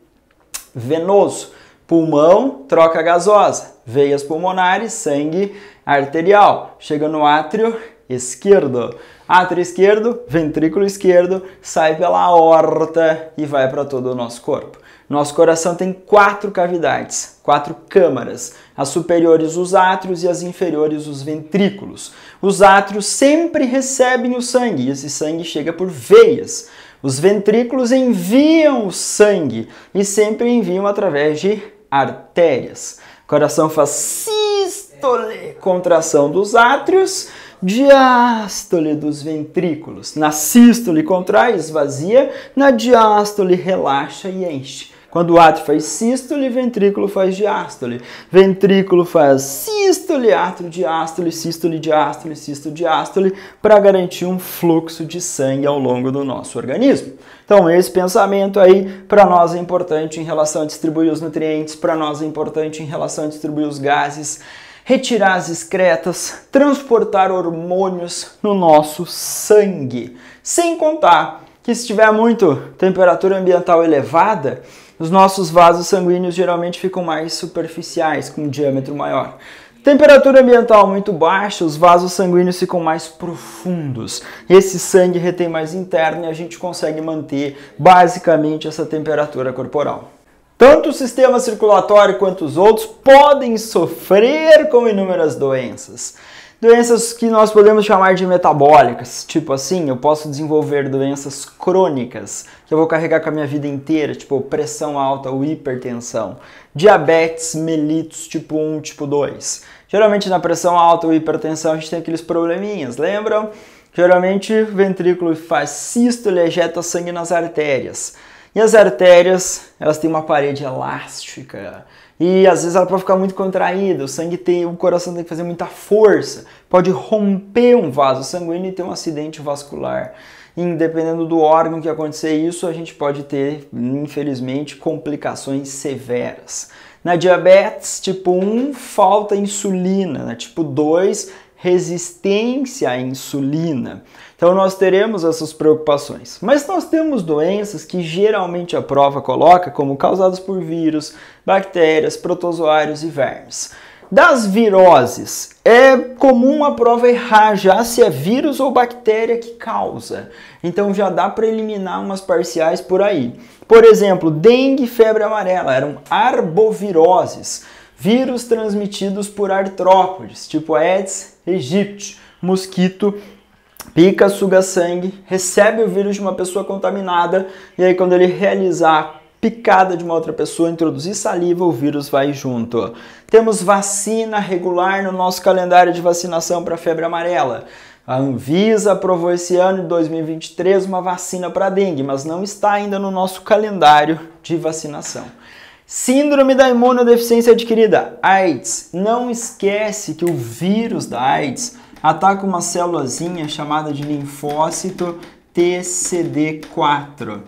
venoso. Pulmão, troca gasosa. Veias pulmonares, sangue arterial. Chega no átrio esquerdo. Átrio esquerdo, ventrículo esquerdo, sai pela aorta e vai para todo o nosso corpo. Nosso coração tem 4 cavidades, 4 câmaras. As superiores os átrios e as inferiores os ventrículos. Os átrios sempre recebem o sangue e esse sangue chega por veias. Os ventrículos enviam o sangue e sempre enviam através de artérias. O coração faz sístole, contração dos átrios, diástole dos ventrículos. Na sístole contrai, esvazia, na diástole relaxa e enche. Quando o átrio faz sístole, ventrículo faz diástole. Ventrículo faz sístole, átrio, diástole, sístole, diástole, para garantir um fluxo de sangue ao longo do nosso organismo. Então, esse pensamento aí, para nós é importante em relação a distribuir os nutrientes, para nós é importante em relação a distribuir os gases. retirar as excretas, transportar hormônios no nosso sangue. Sem contar que se tiver muito temperatura ambiental elevada, os nossos vasos sanguíneos geralmente ficam mais superficiais, com um diâmetro maior. Temperatura ambiental muito baixa, os vasos sanguíneos ficam mais profundos. Esse sangue retém mais interno e a gente consegue manter basicamente essa temperatura corporal. Tanto o sistema circulatório quanto os outros podem sofrer com inúmeras doenças. Doenças que nós podemos chamar de metabólicas, tipo assim, eu posso desenvolver doenças crônicas, que eu vou carregar com a minha vida inteira, tipo pressão alta ou hipertensão, diabetes mellitus tipo 1, tipo 2. Geralmente na pressão alta ou hipertensão a gente tem aqueles probleminhas, lembram? Geralmente o ventrículo faz sístole e ejeta sangue nas artérias. E as artérias, elas têm uma parede elástica. E às vezes ela pode ficar muito contraída, o coração tem que fazer muita força, pode romper um vaso sanguíneo e ter um acidente vascular. E, dependendo do órgão que acontecer isso, a gente pode ter, infelizmente, complicações severas. Na diabetes tipo 1, falta insulina, na tipo 2, resistência à insulina. Então nós teremos essas preocupações. Mas nós temos doenças que geralmente a prova coloca como causadas por vírus, bactérias, protozoários e vermes. Das viroses, é comum a prova errar já se é vírus ou bactéria que causa. Então já dá para eliminar umas parciais por aí. Por exemplo, dengue e febre amarela eram arboviroses, vírus transmitidos por artrópodes, tipo Aedes aegypti, mosquito, pica, suga sangue, recebe o vírus de uma pessoa contaminada e aí quando ele realizar a picada de uma outra pessoa, introduzir saliva, o vírus vai junto. Temos vacina regular no nosso calendário de vacinação para febre amarela. A Anvisa aprovou esse ano de 2023 uma vacina para dengue, mas não está ainda no nosso calendário de vacinação. Síndrome da imunodeficiência adquirida, AIDS. Não esquece que o vírus da AIDS ataca uma célulazinha chamada de linfócito TCD4.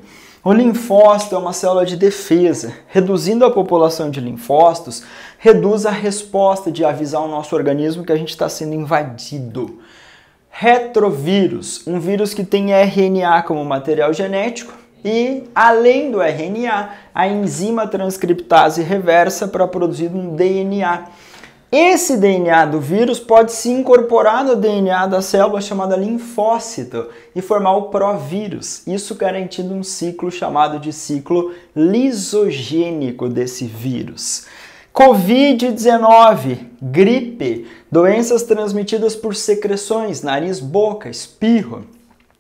O linfócito é uma célula de defesa. Reduzindo a população de linfócitos, reduz a resposta de avisar o nosso organismo que a gente está sendo invadido. Retrovírus, um vírus que tem RNA como material genético e, além do RNA, a enzima transcriptase reversa para produzir um DNA. Esse DNA do vírus pode se incorporar no DNA da célula chamada linfócito e formar o provírus, isso garantindo um ciclo chamado de ciclo lisogênico desse vírus. Covid-19, gripe, doenças transmitidas por secreções, nariz, boca, espirro.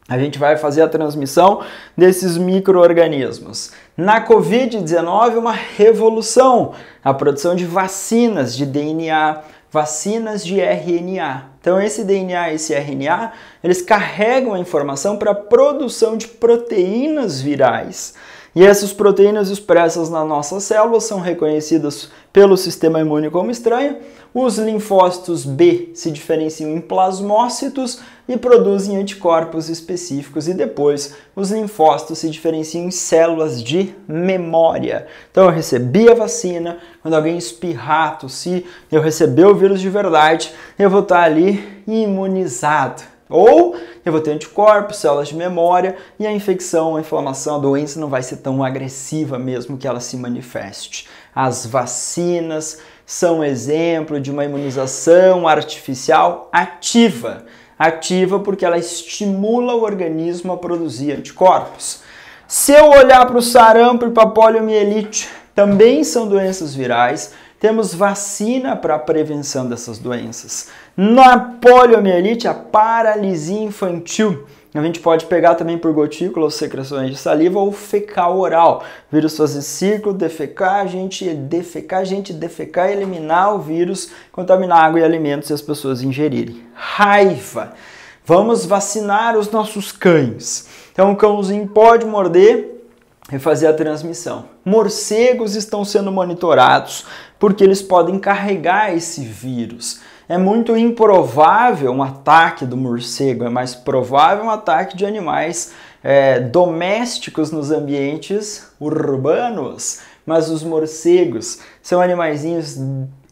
A gente vai fazer a transmissão desses micro-organismos. Na Covid-19, uma revolução, a produção de vacinas de DNA, vacinas de RNA. Então esse DNA e esse RNA, eles carregam a informação para a produção de proteínas virais. E essas proteínas expressas nas nossas células são reconhecidas pelo sistema imune como estranha. Os linfócitos B se diferenciam em plasmócitos e produzem anticorpos específicos e depois os linfócitos se diferenciam em células de memória. Então eu recebi a vacina, quando alguém espirrar, tossir, eu recebi o vírus de verdade, eu vou estar ali imunizado. Ou eu vou ter anticorpos, células de memória e a infecção, a inflamação, a doença não vai ser tão agressiva mesmo que ela se manifeste. As vacinas são exemplo de uma imunização artificial ativa. Ativa porque ela estimula o organismo a produzir anticorpos. Se eu olhar para o sarampo e para a poliomielite, também são doenças virais. Temos vacina para a prevenção dessas doenças. Na poliomielite, a paralisia infantil, a gente pode pegar também por gotícula ou secreções de saliva ou fecal oral. O vírus fazer ciclo, defecar e eliminar o vírus, contaminar água e alimentos e as pessoas ingerirem. Raiva. Vamos vacinar os nossos cães. Então o cãozinho pode morder e fazer a transmissão. Morcegos estão sendo monitorados porque eles podem carregar esse vírus. É muito improvável um ataque do morcego, é mais provável um ataque de animais domésticos nos ambientes urbanos. Mas os morcegos são animaizinhos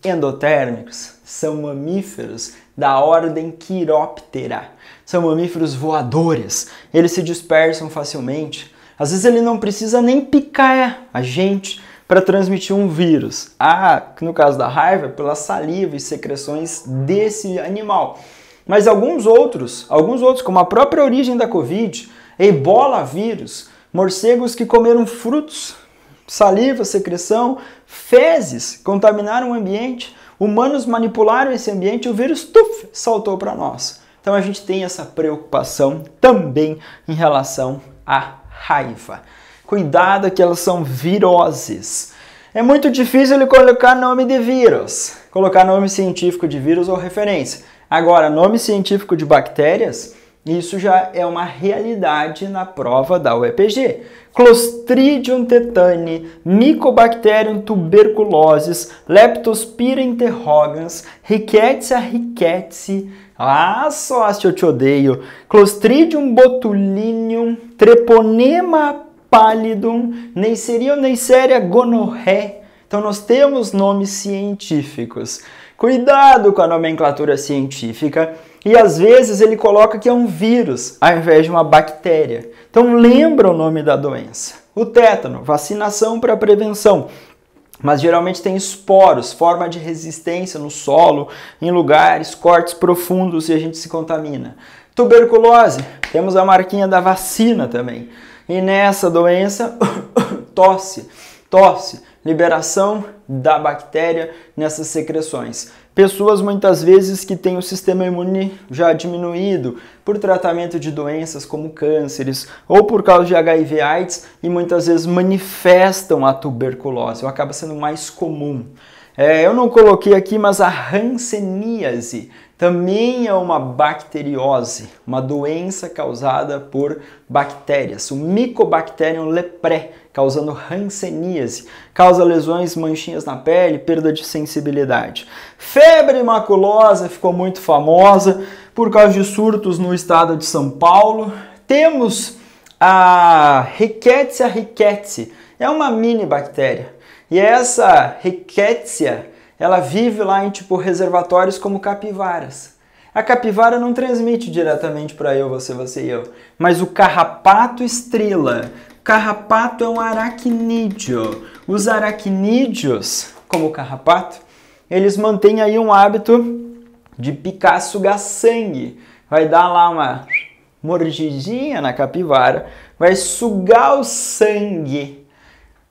endotérmicos, são mamíferos da ordem Chiroptera. São mamíferos voadores. Eles se dispersam facilmente. Às vezes ele não precisa nem picar a gente para transmitir um vírus. No caso da raiva, pela saliva e secreções desse animal. Mas alguns outros, como a própria origem da Covid, Ebola vírus, morcegos que comeram frutos, saliva, secreção, fezes, contaminaram o ambiente, humanos manipularam esse ambiente e o vírus saltou para nós. Então a gente tem essa preocupação também em relação à raiva. Cuidado que elas são viroses. É muito difícil ele colocar nome de vírus, colocar nome científico de vírus ou referência. Agora, nome científico de bactérias, isso já é uma realidade na prova da UEPG. Clostridium tetani, Mycobacterium tuberculosis, Leptospira interrogans, Rickettsia rickettsii, sócio, eu te odeio, Clostridium botulinum, Treponema pallidum, Neisseria ou Neisseria gonorrhoeae. Então nós temos nomes científicos. Cuidado com a nomenclatura científica e às vezes ele coloca que é um vírus ao invés de uma bactéria. Então lembra o nome da doença. O tétano, vacinação para prevenção. Mas geralmente tem esporos, forma de resistência no solo, em lugares, cortes profundos e a gente se contamina. Tuberculose, temos a marquinha da vacina também. E nessa doença, tosse, liberação da bactéria nessas secreções. Pessoas muitas vezes que têm o sistema imune já diminuído por tratamento de doenças como cânceres ou por causa de HIV/AIDS e muitas vezes manifestam a tuberculose, ou acaba sendo mais comum. Eu não coloquei aqui, mas a hanseníase também é uma bacteriose, uma doença causada por bactérias. O Mycobacterium leprae, causando hanseníase, causa lesões, manchinhas na pele, perda de sensibilidade. Febre maculosa ficou muito famosa por causa de surtos no estado de São Paulo. Temos a Rickettsia rickettsii, é uma mini bactéria. E essa Rickettsia, ela vive lá em reservatórios como capivaras. A capivara não transmite diretamente para você e eu, mas o carrapato estrela. O carrapato é um aracnídeo. Os aracnídeos, como o carrapato, eles mantêm aí um hábito de picar, sugar sangue. Vai dar lá uma mordidinha na capivara, vai sugar o sangue.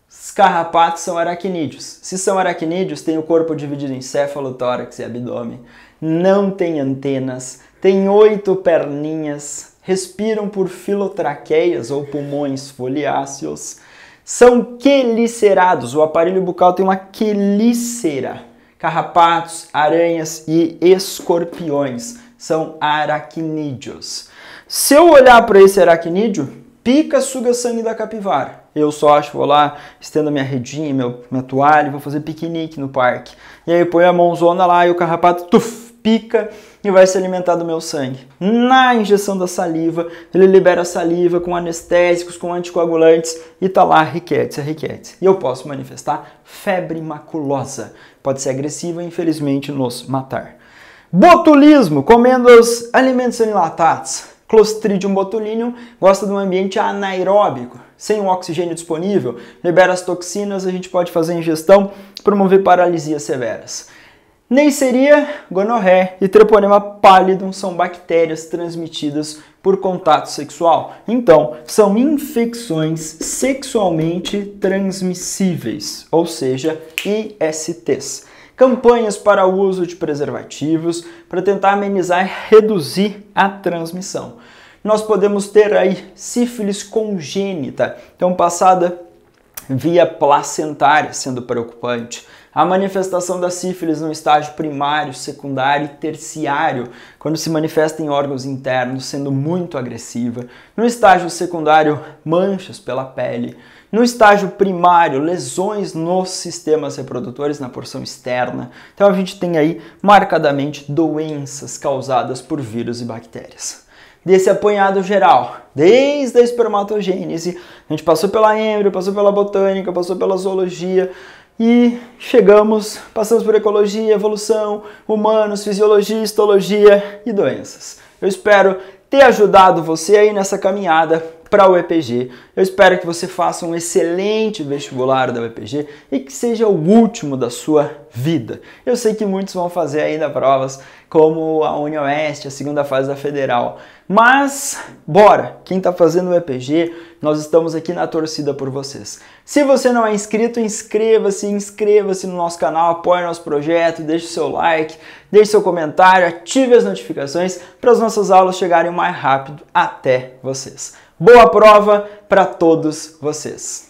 Os carrapatos são aracnídeos. Se são aracnídeos, tem o corpo dividido em céfalo, tórax e abdômen. Não tem antenas, tem 8 perninhas, respiram por filotraqueias ou pulmões foliáceos. São quelicerados, o aparelho bucal tem uma quelícera. Carrapatos, aranhas e escorpiões são aracnídeos. Se eu olhar para esse aracnídeo, pica, suga sangue da capivara. Eu só acho, vou lá, estendo a minha redinha, minha toalha, vou fazer piquenique no parque. E aí eu ponho a mãozona lá e o carrapato pica e vai se alimentar do meu sangue. Na injeção da saliva, ele libera a saliva com anestésicos, com anticoagulantes e tá lá Rickettsia rickettsii. E eu posso manifestar febre maculosa. Pode ser agressiva e infelizmente nos matar. Botulismo, comendo os alimentos enlatados. Clostridium botulinum gosta de um ambiente anaeróbico, sem o oxigênio disponível, libera as toxinas, a gente pode fazer ingestão, promover paralisias severas. Neisseria gonorrhoeae e Treponema pallidum são bactérias transmitidas por contato sexual. Então, são infecções sexualmente transmissíveis, ou seja, ISTs. Campanhas para o uso de preservativos para tentar amenizar e reduzir a transmissão. Nós podemos ter aí sífilis congênita, então passada via placentária, sendo preocupante. A manifestação da sífilis no estágio primário, secundário e terciário, quando se manifesta em órgãos internos, sendo muito agressiva. No estágio secundário, manchas pela pele. No estágio primário, lesões nos sistemas reprodutores, na porção externa. Então a gente tem aí marcadamente doenças causadas por vírus e bactérias. Desse apanhado geral, desde a espermatogênese, a gente passou pela êmbrio, passou pela botânica, passou pela zoologia, E passamos por ecologia, evolução, humanos, fisiologia, histologia e doenças. Eu espero ter ajudado você aí nessa caminhada para o EPG. Eu espero que você faça um excelente vestibular da UEPG e que seja o último da sua vida. Eu sei que muitos vão fazer ainda provas como a UniOeste, a segunda fase da Federal. Mas, bora! Quem está fazendo o EPG, nós estamos aqui na torcida por vocês. Se você não é inscrito, inscreva-se no nosso canal, apoie nosso projeto, deixe seu like, deixe seu comentário, ative as notificações para as nossas aulas chegarem mais rápido até vocês. Boa prova para todos vocês!